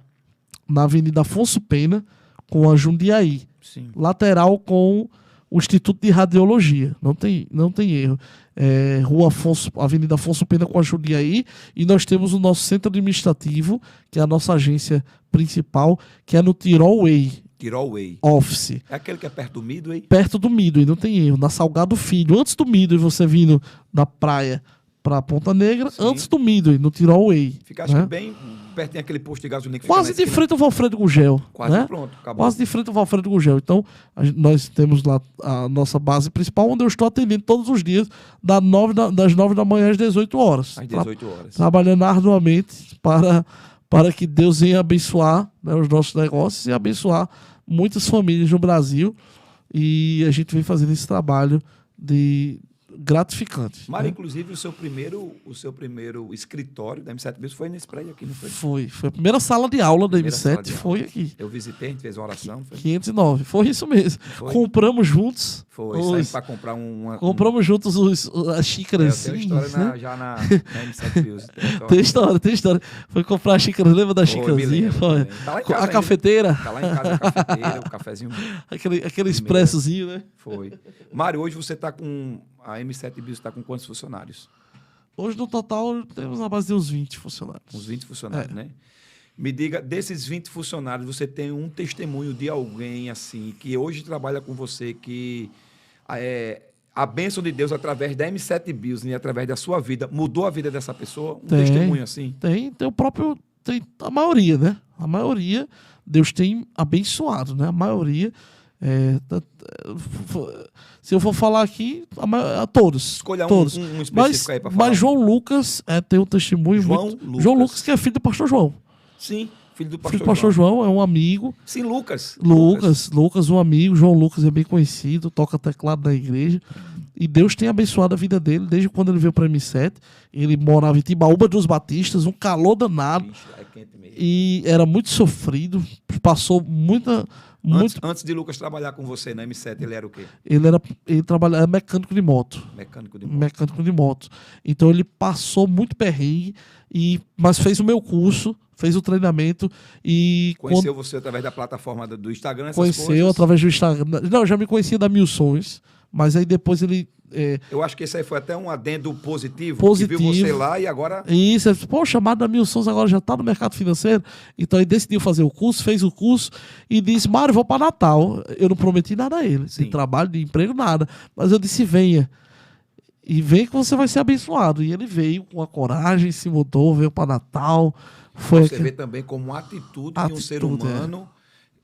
Avenida Afonso Pena, com a Jundiaí. Sim. Lateral com o Instituto de Radiologia. Não tem erro. Avenida Afonso Pena com a Jundiaí. E nós temos o nosso centro administrativo, que é a nossa agência principal, que é no Tirol Way. Tirol Way. Office. É aquele que é perto do Midway? Perto do Midway, não tem erro. Na Salgado Filho. Antes do Midway, você vindo da praia pra Ponta Negra, Sim. Antes do Midway, no Tirol Way. Fica, acho que bem perto daquele posto de gasolina que Quase fica de frente ao Valfredo Gugel. Quase né? pronto, acabou. Quase de frente ao Valfredo Gugel. Então, nós temos lá a nossa base principal, onde eu estou atendendo todos os dias, das 9 da manhã às 18 horas. Às 18 horas. Trabalhando arduamente para que Deus venha abençoar, né, os nossos negócios e abençoar muitas famílias no Brasil. E a gente vem fazendo esse trabalho gratificante. Mário, né? inclusive, o seu primeiro escritório da M7 Bios foi nesse prédio aqui, não foi? Foi a primeira sala de aula da Primeira sala M7, de foi aula. aqui. Eu visitei, a gente fez uma oração. Foi? 509, foi isso mesmo. Foi? Compramos juntos. Foi, saímos para comprar uma... Compramos juntos as xícaras. Eu tenho uma história já na M7 Bios. Tem história. Foi comprar a xícara, lembra da xícarazinha? Foi. Tá lá em casa a ainda. cafeteira. Tá lá em casa a cafeteira, o cafezinho. Aquele expressozinho, né? Foi. Mário, hoje você está com... A M7 Bios está com quantos funcionários? Hoje, no total, temos na base de uns 20 funcionários. Uns 20 funcionários, né? Me diga, desses 20 funcionários, você tem um testemunho de alguém, assim, que hoje trabalha com você, que a bênção de Deus, através da M7 Bios e através da sua vida, mudou a vida dessa pessoa? Um testemunho assim? Tem o próprio... Tem a maioria, né? A maioria, Deus tem abençoado, né? A maioria... se eu for falar aqui, a todos. Escolha todos. Um específico aí para falar. Mas João Lucas tem um testemunho João Lucas, que é filho do pastor João. Sim, filho do Filho do pastor João, é um amigo. Sim, Lucas, um amigo. João Lucas é bem conhecido, toca teclado na igreja. E Deus tem abençoado a vida dele desde quando ele veio para a M7. Ele morava em Timbaúba dos Batistas, um calor danado. Ixi, é quente mesmo. E era muito sofrido, passou muita... Antes de Lucas trabalhar com você na M7, ele era o quê? Ele trabalhava mecânico de moto. Mecânico de moto. Então ele passou muito perrengue, mas fez o meu curso, fez o treinamento e... Conheceu você através da plataforma do Instagram, essas Conheceu coisas? através do Instagram. Não, já me conhecia da Mil Sons, mas aí depois ele... Eu acho que esse aí foi até um adendo positivo. Que viu você lá e agora... Isso, chamado da Mil Sons agora já está no mercado financeiro. Então ele decidiu fazer o curso, fez o curso e disse, Mário, vou para Natal. Eu não prometi nada a ele, de trabalho, de emprego, nada. Mas eu disse, venha. E vem que você vai ser abençoado. E ele veio com a coragem, se mudou, veio para Natal. Você vê também como uma atitude de um ser humano...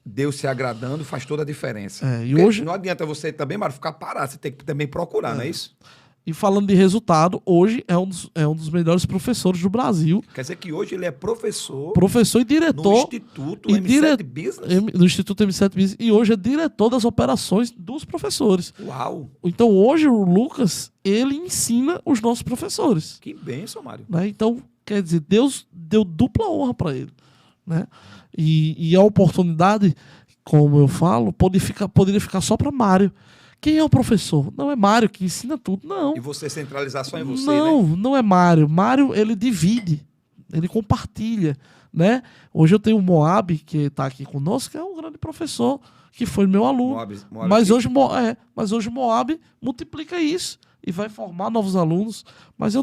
Deus se agradando faz toda a diferença. E hoje... Não adianta você também, Mário, ficar parado. Você tem que também procurar, não é isso? E falando de resultado, hoje é um dos melhores professores do Brasil. Quer dizer que hoje ele é professor e diretor... No Instituto M7 Business? No Instituto M7 Business. E hoje é diretor das operações dos professores. Uau! Então hoje o Lucas, ele ensina os nossos professores. Que bênção, Mário. Né? Então, quer dizer, Deus deu dupla honra para ele. Né? E a oportunidade, como eu falo, poderia ficar só para Mário. Quem é o professor? Não é Mário que ensina tudo, não. E você centralizar só em você, não, né? Não é Mário. Mário, ele divide, ele compartilha, né? Hoje eu tenho o Moab, que está aqui conosco, que é um grande professor, que foi meu aluno. Moab Mas hoje Moab multiplica isso e vai formar novos alunos. Mas eu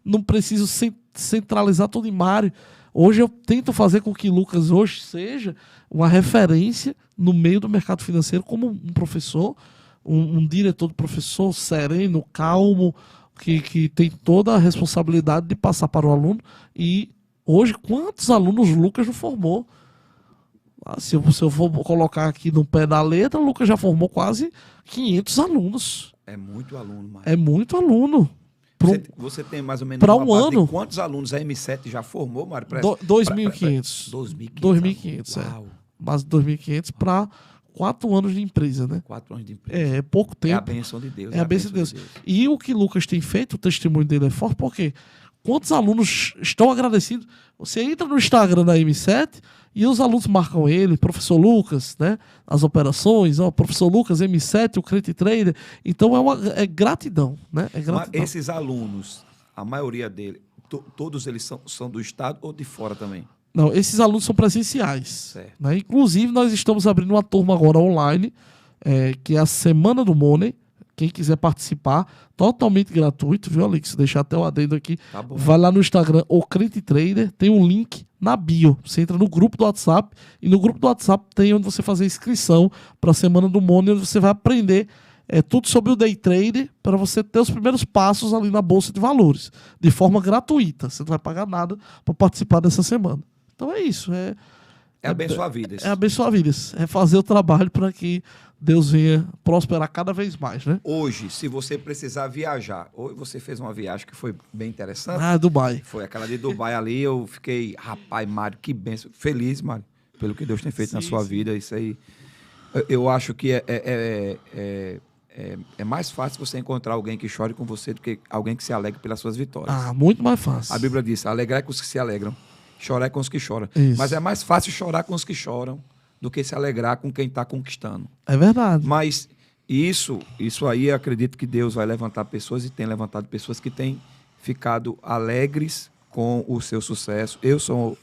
não preciso centralizar tudo em Mário. Hoje eu tento fazer com que Lucas hoje seja uma referência no meio do mercado financeiro como um professor, um diretor de professor sereno, calmo, que tem toda a responsabilidade de passar para o aluno. E hoje, quantos alunos o Lucas não formou? Se eu for colocar aqui no pé da letra, o Lucas já formou quase 500 alunos. É muito aluno, Mário. É muito aluno. Você tem mais ou menos para uma ano. De quantos alunos a M7 já formou, Mário? 2.500. 2.500, Uau. Mas 2.500 para 4 anos de empresa, né? 4 anos de empresa. É pouco tempo. É a bênção de Deus. É a bênção de Deus. E o que Lucas tem feito, o testemunho dele é forte, porque quantos alunos estão agradecidos? Você entra no Instagram da M7 e os alunos marcam ele, professor Lucas, né? As operações, professor Lucas, M7, o Crente Trader. Então é gratidão, né? É gratidão. Mas esses alunos, a maioria deles, todos eles são do estado ou de fora também? Não, esses alunos são presenciais. Certo. Inclusive, nós estamos abrindo uma turma agora online, que é a Semana do Money, Quem quiser participar, totalmente gratuito, viu, Alex? Deixar até o adendo aqui. Tá bom. Vai lá no Instagram, o Crente Trader, tem um link na bio. Você entra no grupo do WhatsApp e no grupo do WhatsApp tem onde você fazer inscrição para a Semana do Money, onde você vai aprender tudo sobre o Day Trader para você ter os primeiros passos ali na Bolsa de Valores, de forma gratuita. Você não vai pagar nada para participar dessa semana. Então é isso. É abençoar vidas. É abençoar vidas. É fazer o trabalho para que Deus venha prosperar cada vez mais, né? Hoje, se você precisar viajar, hoje você fez uma viagem que foi bem interessante. Dubai. Foi aquela de Dubai ali, eu fiquei, rapaz, Mário, que benção. Feliz, Mário, pelo que Deus tem feito na sua vida. Isso aí, eu acho que é mais fácil você encontrar alguém que chore com você do que alguém que se alegre pelas suas vitórias. Muito mais fácil. A Bíblia diz, alegrar com os que se alegram, chorar com os que choram. Isso. Mas é mais fácil chorar com os que choram do que se alegrar com quem está conquistando. É verdade. Mas isso aí, eu acredito que Deus vai levantar pessoas e tem levantado pessoas que têm ficado alegres com o seu sucesso. Eu sou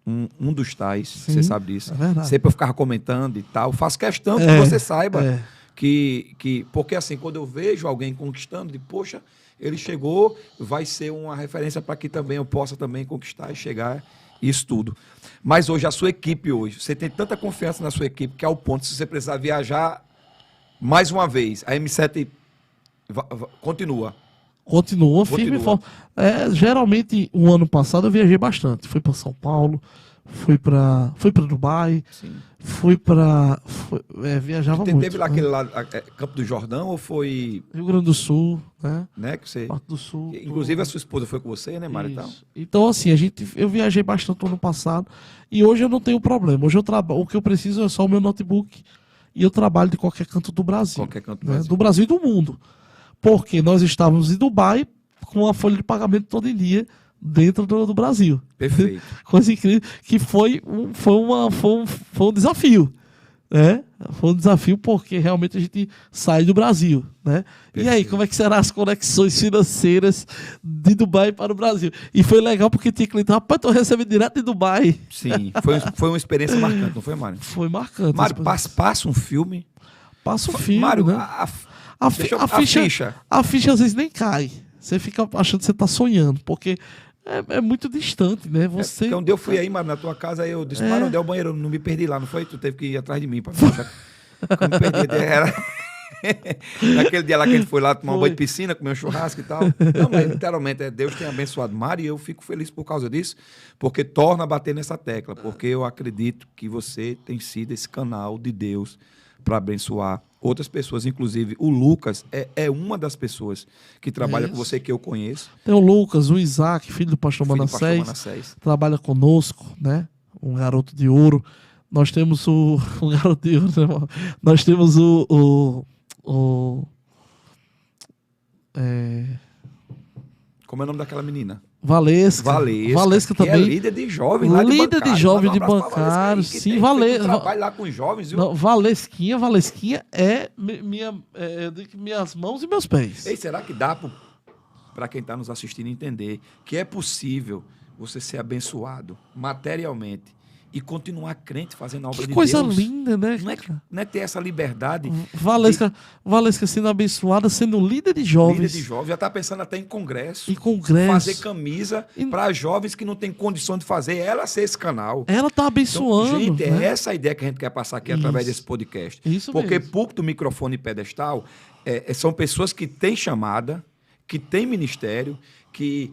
um dos tais, Sim, você sabe disso. É verdade. Sempre eu ficava comentando e tal. Faço questão que você saiba que... Porque assim, quando eu vejo alguém conquistando, poxa, ele chegou, vai ser uma referência para que também eu possa também conquistar e chegar isso tudo. Mas hoje, a sua equipe hoje, você tem tanta confiança na sua equipe que ao ponto, se você precisar viajar mais uma vez, a M7 continua. Continua firme e forte. Geralmente, o ano passado eu viajei bastante. Fui para São Paulo, fui para Dubai, Sim. viajava muito. Teve lá aquele lá, Campo do Jordão, ou foi... Rio Grande do Sul, né? Que você... Parte do Sul. Inclusive a sua esposa foi com você, né, Mário? Então, assim, eu viajei bastante no ano passado e hoje eu não tenho problema. Hoje o que eu preciso é só o meu notebook e eu trabalho de qualquer canto do Brasil. Qualquer canto do né? Brasil. Do Brasil e do mundo. Porque nós estávamos em Dubai com a folha de pagamento todo em dia dentro do Brasil. Perfeito. Coisa incrível, que foi um desafio, né? Foi um desafio porque realmente a gente sai do Brasil, né? Perfeito. E aí, como é que serão as conexões financeiras de Dubai para o Brasil? E foi legal porque tinha cliente, rapaz, estou recebendo direto de Dubai. Sim, foi uma experiência marcante, não foi, Mário? Foi marcante. Mário, passa um filme. Passa um filme, Mário, né? A ficha às vezes nem cai. Você fica achando que você está sonhando, porque é muito distante, né? Você... Então, eu fui aí, Mário, na tua casa, aí eu disse, Mário, onde é o banheiro? Eu não me perdi lá, não foi? Tu teve que ir atrás de mim para me achar. Eu me perdi. Era... Naquele dia lá que a gente foi lá tomar um banho de piscina, comer um churrasco e tal. Não, mas literalmente, Deus tem abençoado Mário e eu fico feliz por causa disso, porque torna a bater nessa tecla, porque eu acredito que você tem sido esse canal de Deus para abençoar outras pessoas, inclusive o Lucas é uma das pessoas que trabalha com você, que eu conheço. Tem o Lucas, o Isaac, filho do pastor Manassés, trabalha conosco, né? Um garoto de ouro. Nós temos um garoto de ouro, né? Nós temos Como é o nome daquela menina? Valesca também. É líder de jovem lá de bancário. Líder de jovem de bancário, sim. Valesca. Trabalho lá com os jovens, viu? Não, Valesquinha é minhas mãos e meus pés. Ei, será que dá para quem está nos assistindo entender que é possível você ser abençoado materialmente e continuar crente fazendo a obra de Deus? Que coisa linda, né? Não é ter essa liberdade. Valesca sendo abençoada, sendo líder de jovens. Líder de jovens. Já está pensando até em congresso. Fazer camisa para jovens que não têm condição de fazer. Ela ser esse canal. Ela está abençoando. Então, gente, é essa a ideia que a gente quer passar aqui através desse podcast. Isso porque mesmo. púlpito, microfone e pedestal são pessoas que têm chamada, que têm ministério, que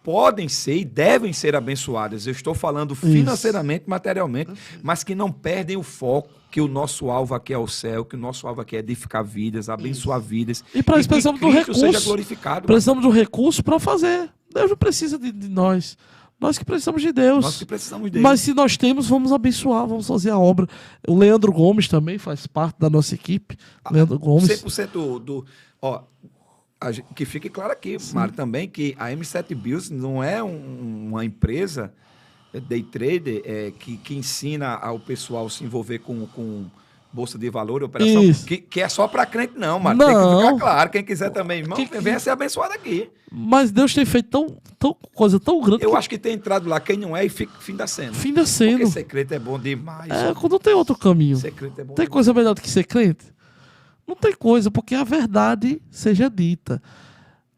podem ser e devem ser abençoadas. Eu estou falando financeiramente, materialmente, mas que não perdem o foco, que o nosso alvo aqui é o céu, que o nosso alvo aqui é edificar vidas, abençoar vidas. E para isso precisamos de um recurso. Seja glorificado. Precisamos de um recurso para fazer. Deus não precisa de nós. Nós que precisamos de Deus. Nós que precisamos dele. Mas se nós temos, vamos abençoar, vamos fazer a obra. O Leandro Gomes também faz parte da nossa equipe. Leandro Gomes. 100% do... que fique claro aqui, Mário, também, que a M7 Bills não é uma empresa day trader que ensina ao pessoal se envolver com bolsa de valor, operação, que é só para crente, não, Mário. Tem que ficar claro. Quem quiser também, irmão, venha ser abençoado aqui. Mas Deus tem feito coisa tão grande. Eu acho que tem entrado lá quem não é e fica fim da cena. Fim da cena. Porque ser crente é bom demais. Quando tem outro caminho. Ser crente é bom tem demais. coisa melhor do que ser crente? Não tem coisa, porque a verdade seja dita.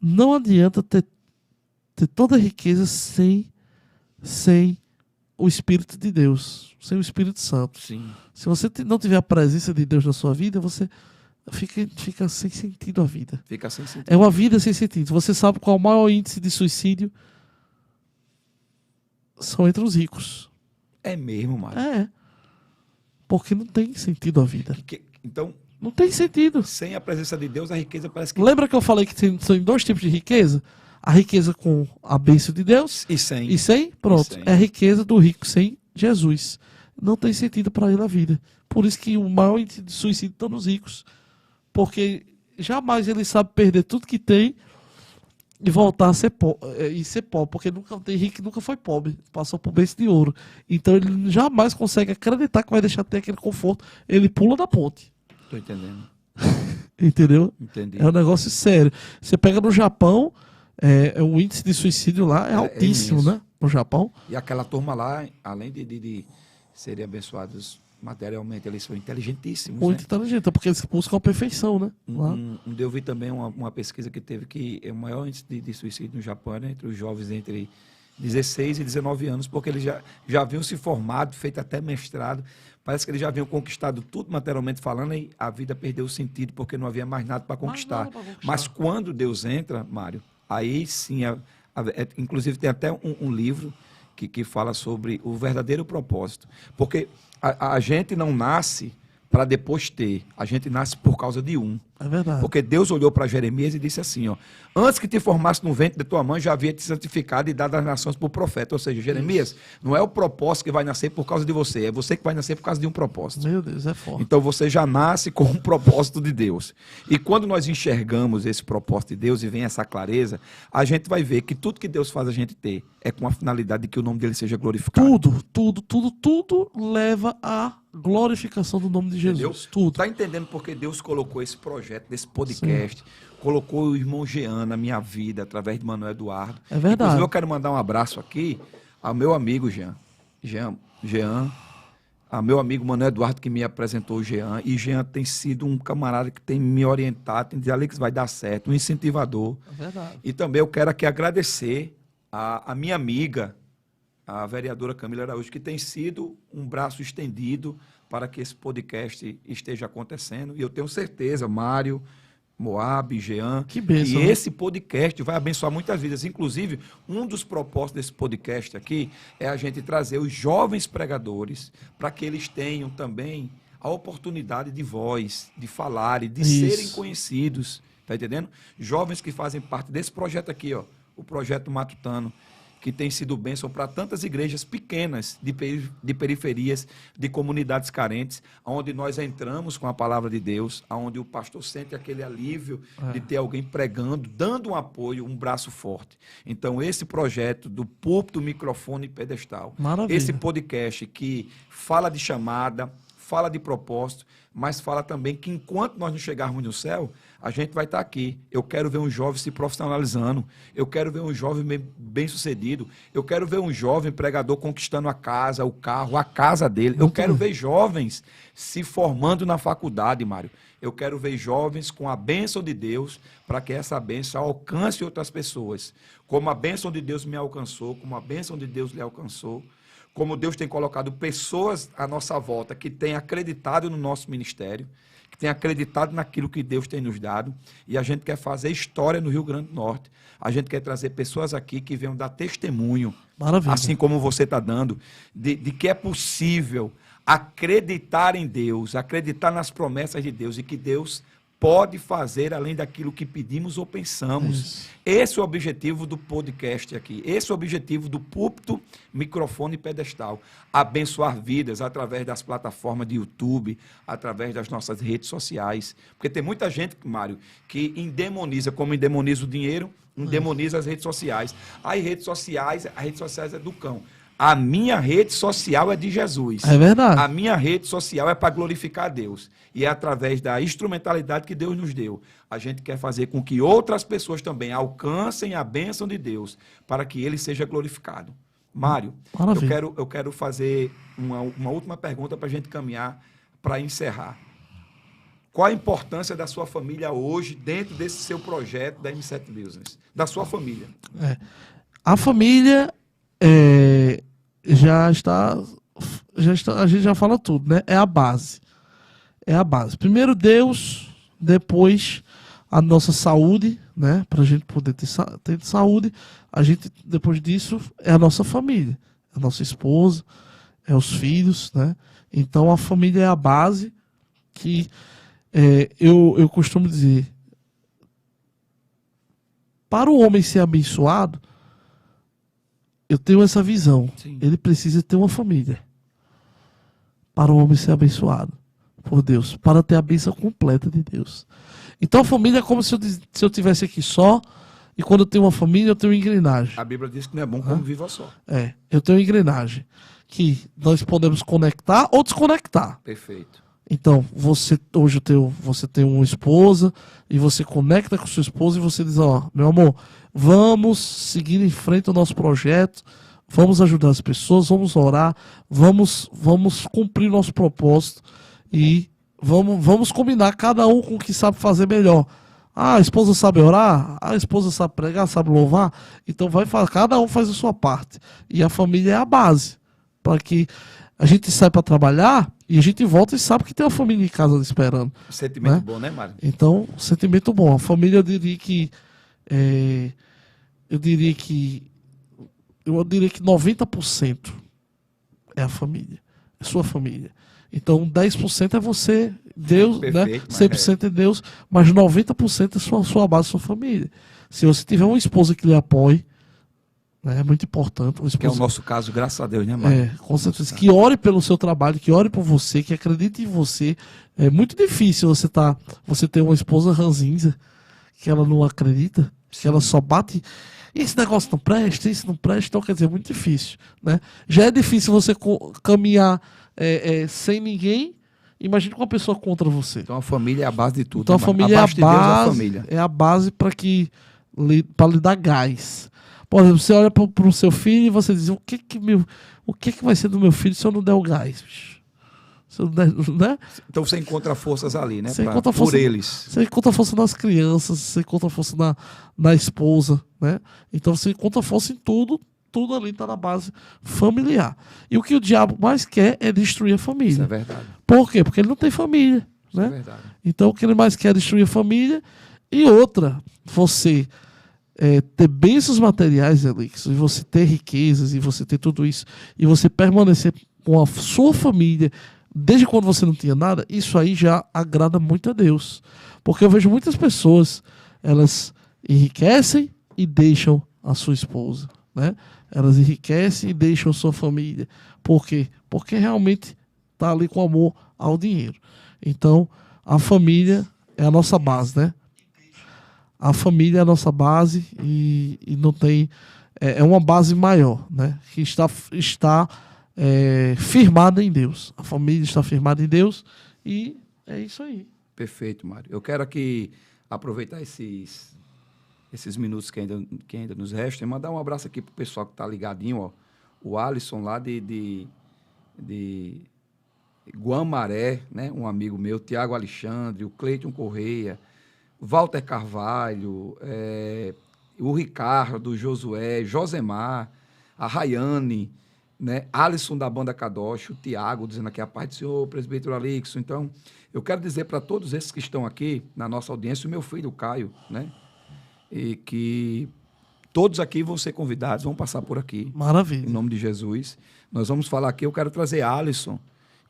Não adianta ter toda a riqueza sem o Espírito de Deus, sem o Espírito Santo. Sim. Se você não tiver a presença de Deus na sua vida, você fica sem sentido a vida. Fica sem sentido. É uma vida sem sentido. Você sabe qual é o maior índice de suicídio? São entre os ricos. É mesmo, Mário. É. Porque não tem sentido a vida. Então, não tem sentido. Sem a presença de Deus, a riqueza parece que... Lembra que eu falei que tem dois tipos de riqueza? A riqueza com a bênção de Deus. E sem. E sem? Pronto. E sem. É a riqueza do rico sem Jesus. Não tem sentido para ele a vida. Por isso que o maior índice de suicídio está nos ricos. Porque jamais ele sabe perder tudo que tem e voltar a ser pobre. Porque nunca tem rico, nunca foi pobre. Passou por berço de ouro. Então ele jamais consegue acreditar que vai deixar de ter aquele conforto. Ele pula da ponte. Estou entendendo. Entendeu? Entendi. É um negócio sério. Você pega no Japão, o índice de suicídio lá é altíssimo, né? No Japão. E aquela turma lá, além de serem abençoados materialmente, eles são inteligentíssimos. Muito inteligente, porque eles buscam a perfeição, né? Eu vi também uma pesquisa que teve que o maior índice de suicídio no Japão era entre os jovens entre 16 e 19 anos, porque eles já haviam se formado, feito até mestrado. Parece que eles já haviam conquistado tudo materialmente falando e a vida perdeu o sentido porque não havia mais nada para conquistar. Mas quando Deus entra, Mário, aí sim, inclusive tem até um livro que fala sobre o verdadeiro propósito. Porque a gente não nasce para depois ter, a gente nasce por causa de um. É verdade. Porque Deus olhou para Jeremias e disse assim, ó, antes que te formasse no ventre de tua mãe, já havia te santificado e dado as nações por profeta. Ou seja, Jeremias, não é o propósito que vai nascer por causa de você, é você que vai nascer por causa de um propósito. Meu Deus, é forte. Então você já nasce com um propósito de Deus. E quando nós enxergamos esse propósito de Deus e vem essa clareza, a gente vai ver que tudo que Deus faz a gente ter é com a finalidade de que o nome dele seja glorificado. Tudo leva à glorificação do nome de Jesus. Entendeu? Tudo. Tá entendendo porque Deus colocou esse projeto, desse podcast, sim, colocou o irmão Jean na minha vida, através de Manuel Eduardo. É verdade. Inclusive, eu quero mandar um abraço aqui ao meu amigo Jean, ao meu amigo Manuel Eduardo, que me apresentou o Jean. E Jean tem sido um camarada que tem me orientado, tem dizer ali que vai dar certo, um incentivador. É verdade. E também eu quero aqui agradecer a minha amiga, a vereadora Camila Araújo, que tem sido um braço estendido para que esse podcast esteja acontecendo. E eu tenho certeza, Mário, Moab, Jean, que bênção, que esse podcast vai abençoar muitas vidas. Inclusive, um dos propósitos desse podcast aqui é a gente trazer os jovens pregadores para que eles tenham também a oportunidade de voz, de falarem, de serem conhecidos. Está entendendo? Jovens que fazem parte desse projeto aqui, ó, o Projeto Matutano, que tem sido bênção para tantas igrejas pequenas, de periferias, de comunidades carentes, onde nós entramos com a palavra de Deus, onde o pastor sente aquele alívio de ter alguém pregando, dando um apoio, um braço forte. Então, esse projeto do púlpito, microfone e pedestal, maravilha, esse podcast que fala de chamada, fala de propósito, mas fala também que enquanto nós não chegarmos no céu, a gente vai estar aqui. Eu quero ver um jovem se profissionalizando, eu quero ver um jovem bem-sucedido, eu quero ver um jovem pregador conquistando a casa, o carro, a casa dele. Eu quero ver jovens se formando na faculdade, Mário. Eu quero ver jovens com a bênção de Deus, para que essa bênção alcance outras pessoas. Como a bênção de Deus me alcançou, como a bênção de Deus lhe alcançou, como Deus tem colocado pessoas à nossa volta que têm acreditado no nosso ministério, que têm acreditado naquilo que Deus tem nos dado, e a gente quer fazer história no Rio Grande do Norte. A gente quer trazer pessoas aqui que venham dar testemunho, maravilha, assim como você está dando, de que é possível acreditar em Deus, acreditar nas promessas de Deus, e que Deus pode fazer além daquilo que pedimos ou pensamos. Isso. Esse é o objetivo do podcast aqui. Esse é o objetivo do púlpito, microfone e pedestal. Abençoar vidas através das plataformas de YouTube, através das nossas redes sociais. Porque tem muita gente, Mário, que endemoniza, como endemoniza o dinheiro, endemoniza as redes sociais. As redes sociais é do cão. A minha rede social é de Jesus. É verdade. A minha rede social é para glorificar a Deus. E é através da instrumentalidade que Deus nos deu. A gente quer fazer com que outras pessoas também alcancem a bênção de Deus, para que ele seja glorificado. Mário, eu quero fazer uma última pergunta para a gente caminhar para encerrar. qual a importância da sua família hoje dentro desse seu projeto da M7 Business? Da sua família. A família já está, a gente já fala tudo, né? É a base. É a base. Primeiro Deus, depois a nossa saúde, né? Para a gente poder ter saúde. A gente, depois disso, é a nossa família. A nossa esposa, é os filhos, né? Então a família é a base que eu costumo dizer, para o homem ser abençoado, eu tenho essa visão. Sim. Ele precisa ter uma família. Para o homem ser abençoado por Deus, para ter a bênção completa de Deus. Então a família é como se eu tivesse aqui só, e quando eu tenho uma família, eu tenho uma engrenagem. A Bíblia diz que não é bom como viva só. Eu tenho uma engrenagem que nós podemos conectar ou desconectar. Perfeito. Então, você tem uma esposa e você conecta com sua esposa e você diz, meu amor, vamos seguir em frente ao nosso projeto, vamos ajudar as pessoas, vamos orar, vamos cumprir nosso propósito e vamos combinar cada um com o que sabe fazer melhor. A esposa sabe orar, a esposa sabe pregar, sabe louvar, então cada um faz a sua parte. E a família é a base, para que a gente sai para trabalhar e a gente volta e sabe que tem uma família em casa esperando. Sentimento bom, né, Mário? Então, sentimento bom. A família, eu diria que 90% é a família, é sua família. Então, 10% é você, Deus, perfeito, né? 100% é Deus, mas 90% é sua base, sua família. Se você tiver uma esposa que lhe apoie, né, é muito importante. Que é o nosso caso, graças a Deus, né, Mário? Com certeza. Que ore pelo seu trabalho, que ore por você, que acredite em você. É muito difícil você ter uma esposa ranzinza, que ela não acredita, que ela só bate. Esse negócio não presta, isso não presta, então quer dizer, é muito difícil, né? Já é difícil você caminhar sem ninguém, imagina com uma pessoa contra você. Então a família é a base de tudo. Então a família Abaixo de Deus, a família. é a base para lhe dar gás. Por exemplo, você olha para o seu filho e você diz, o que vai ser do meu filho se eu não der o gás? Bicho? Se eu não der, né? Então você encontra forças ali, né? Você encontra força, por eles. Você encontra força nas crianças, você encontra força na esposa, né? Então você encontra força em tudo ali está na base familiar. E o que o diabo mais quer é destruir a família. Isso é verdade. Por quê? Porque ele não tem família, né? É verdade. Então o que ele mais quer é destruir a família. E outra, você ter bênçãos materiais, Elix, e você ter riquezas, e você ter tudo isso, e você permanecer com a sua família, desde quando você não tinha nada, isso aí já agrada muito a Deus. Porque eu vejo muitas pessoas, elas enriquecem e deixam a sua esposa, né? Elas enriquecem e deixam a sua família. Por quê? Porque realmente está ali com amor ao dinheiro. Então, a família é a nossa base, né? A família é a nossa base e não tem... É uma base maior, né? Que está firmada em Deus. A família está firmada em Deus e é isso aí. Perfeito, Mário. Eu quero aqui aproveitar esses minutos que ainda nos restam e mandar um abraço aqui para o pessoal que está ligadinho, ó. O Alisson lá de Guamaré, né? Um amigo meu, Tiago Alexandre, o Cleiton Correia, Walter Carvalho, o Ricardo, o Josué, Josemar, a Rayane, né? Alisson da banda Kadosh, o Tiago, dizendo aqui a paz do Senhor, presbítero Alixson. Então, eu quero dizer para todos esses que estão aqui na nossa audiência, o meu filho, o Caio, né? E que todos aqui vão ser convidados, vão passar por aqui. Maravilha. Em nome de Jesus. Nós vamos falar aqui, eu quero trazer Alisson,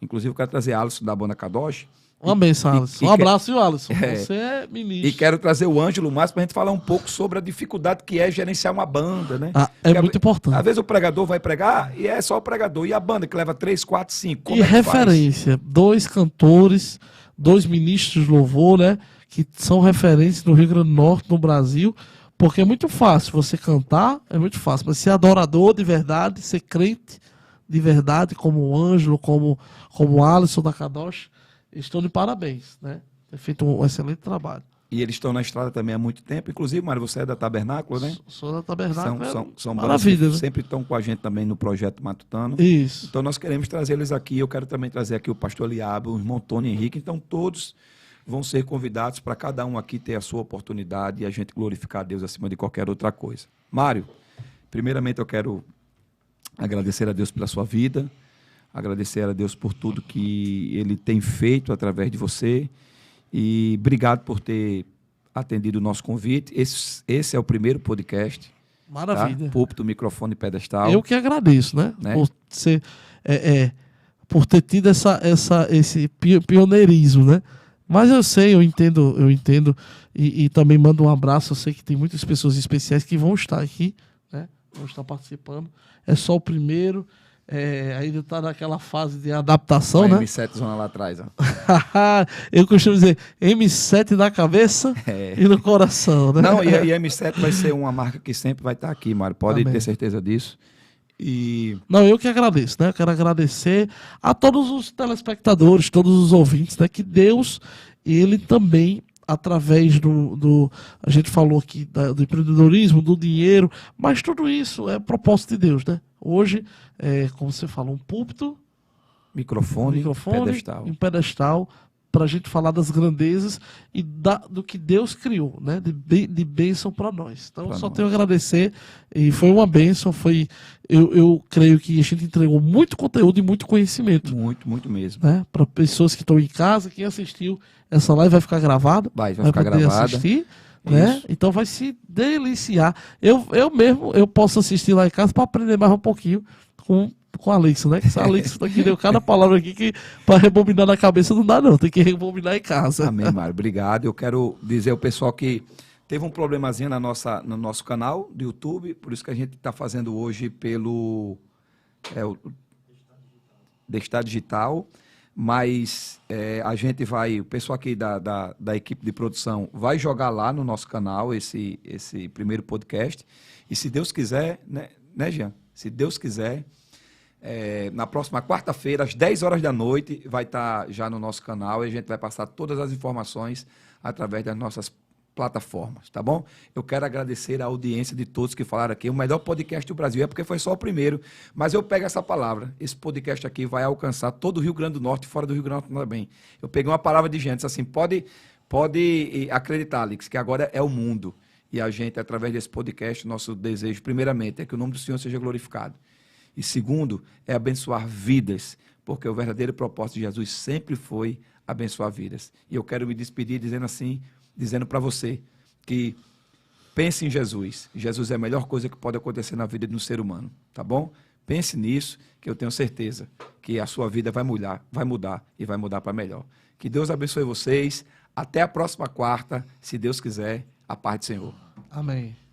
inclusive eu quero trazer Alisson da banda Kadosh. Uma benção, Alisson. Um abraço, viu, Alisson? Você é ministro. E quero trazer o Ângelo mais para a gente falar um pouco sobre a dificuldade que é gerenciar uma banda, né? É muito importante. Às vezes o pregador vai pregar e é só o pregador. E a banda que leva 3, 4, 5. Como e referência. 2 cantores, 2 ministros de louvor, né? Que são referências no Rio Grande do Norte, no Brasil. Porque é muito fácil você cantar, é muito fácil. Mas ser adorador de verdade, ser crente de verdade, como o Ângelo, como o Alisson da Kadosh, estão de parabéns, né? Tem feito um excelente trabalho. E eles estão na estrada também há muito tempo. Inclusive, Mário, você é da Tabernáculo, né? Sou da Tabernáculo. São bandas que sempre estão com a gente também no Projeto Matutano. Isso. Então, nós queremos trazer eles aqui. Eu quero também trazer aqui o pastor Eliabe, o irmão Tony Henrique. Então, todos vão ser convidados para cada um aqui ter a sua oportunidade e a gente glorificar a Deus acima de qualquer outra coisa. Mário, primeiramente eu quero agradecer a Deus pela sua vida, agradecer a Deus por tudo que Ele tem feito através de você e obrigado por ter atendido o nosso convite. Esse é o primeiro podcast. Maravilha. Tá? Púlpito, microfone, pedestal. Eu que agradeço, né? Por ser, por ter tido esse pioneirismo, né? Mas eu entendo e também mando um abraço. Eu sei que tem muitas pessoas especiais que vão estar aqui, né? Vão estar participando. É só o primeiro. Ainda está naquela fase de adaptação, né? M7 zona lá atrás. Ó. Eu costumo dizer M7 na cabeça e no coração, né? Não, e M7 vai ser uma marca que sempre vai estar aqui, Mário. Pode ter certeza disso. Não, eu que agradeço, né? Eu quero agradecer a todos os telespectadores, todos os ouvintes, né? Que Deus, Ele também, através a gente falou aqui do empreendedorismo, do dinheiro, mas tudo isso é propósito de Deus, né? Hoje, como você falou, um púlpito, microfone pedestal. E um pedestal para a gente falar das grandezas e do que Deus criou, né? De bênção para nós. Então, eu só tenho a agradecer e foi uma bênção. Eu creio que a gente entregou muito conteúdo e muito conhecimento. Muito mesmo. Né? Para pessoas que estão em casa, quem assistiu essa live vai ficar gravada. Vai ficar gravada. Assistir. Né? Então vai se deliciar. Eu posso assistir lá em casa para aprender mais um pouquinho com a Alex, né? Que a Alex aqui deu cada palavra aqui que para rebobinar na cabeça não dá não, tem que rebobinar em casa. Amém, Mário. Obrigado. Eu quero dizer ao pessoal que teve um problemazinho no nosso canal do YouTube, por isso que a gente está fazendo hoje pelo Destado Digital. Mas a gente o pessoal aqui da equipe de produção vai jogar lá no nosso canal esse primeiro podcast. E se Deus quiser, né, Jean? Se Deus quiser, na próxima quarta-feira, às 10 horas da noite, vai estar já no nosso canal e a gente vai passar todas as informações através das nossas plataformas, tá bom? Eu quero agradecer a audiência de todos que falaram aqui. O melhor podcast do Brasil é porque foi só o primeiro, mas eu pego essa palavra. Esse podcast aqui vai alcançar todo o Rio Grande do Norte e fora do Rio Grande do Norte também. Eu peguei uma palavra de gente, assim, pode acreditar, Alex, que agora é o mundo. E a gente, através desse podcast, nosso desejo, primeiramente, é que o nome do Senhor seja glorificado. E segundo, é abençoar vidas, porque o verdadeiro propósito de Jesus sempre foi abençoar vidas. E eu quero me despedir dizendo para você que pense em Jesus. Jesus é a melhor coisa que pode acontecer na vida de um ser humano, tá bom? Pense nisso, que eu tenho certeza que a sua vida vai mudar e vai mudar para melhor. Que Deus abençoe vocês. Até a próxima quarta, se Deus quiser, a paz do Senhor. Amém.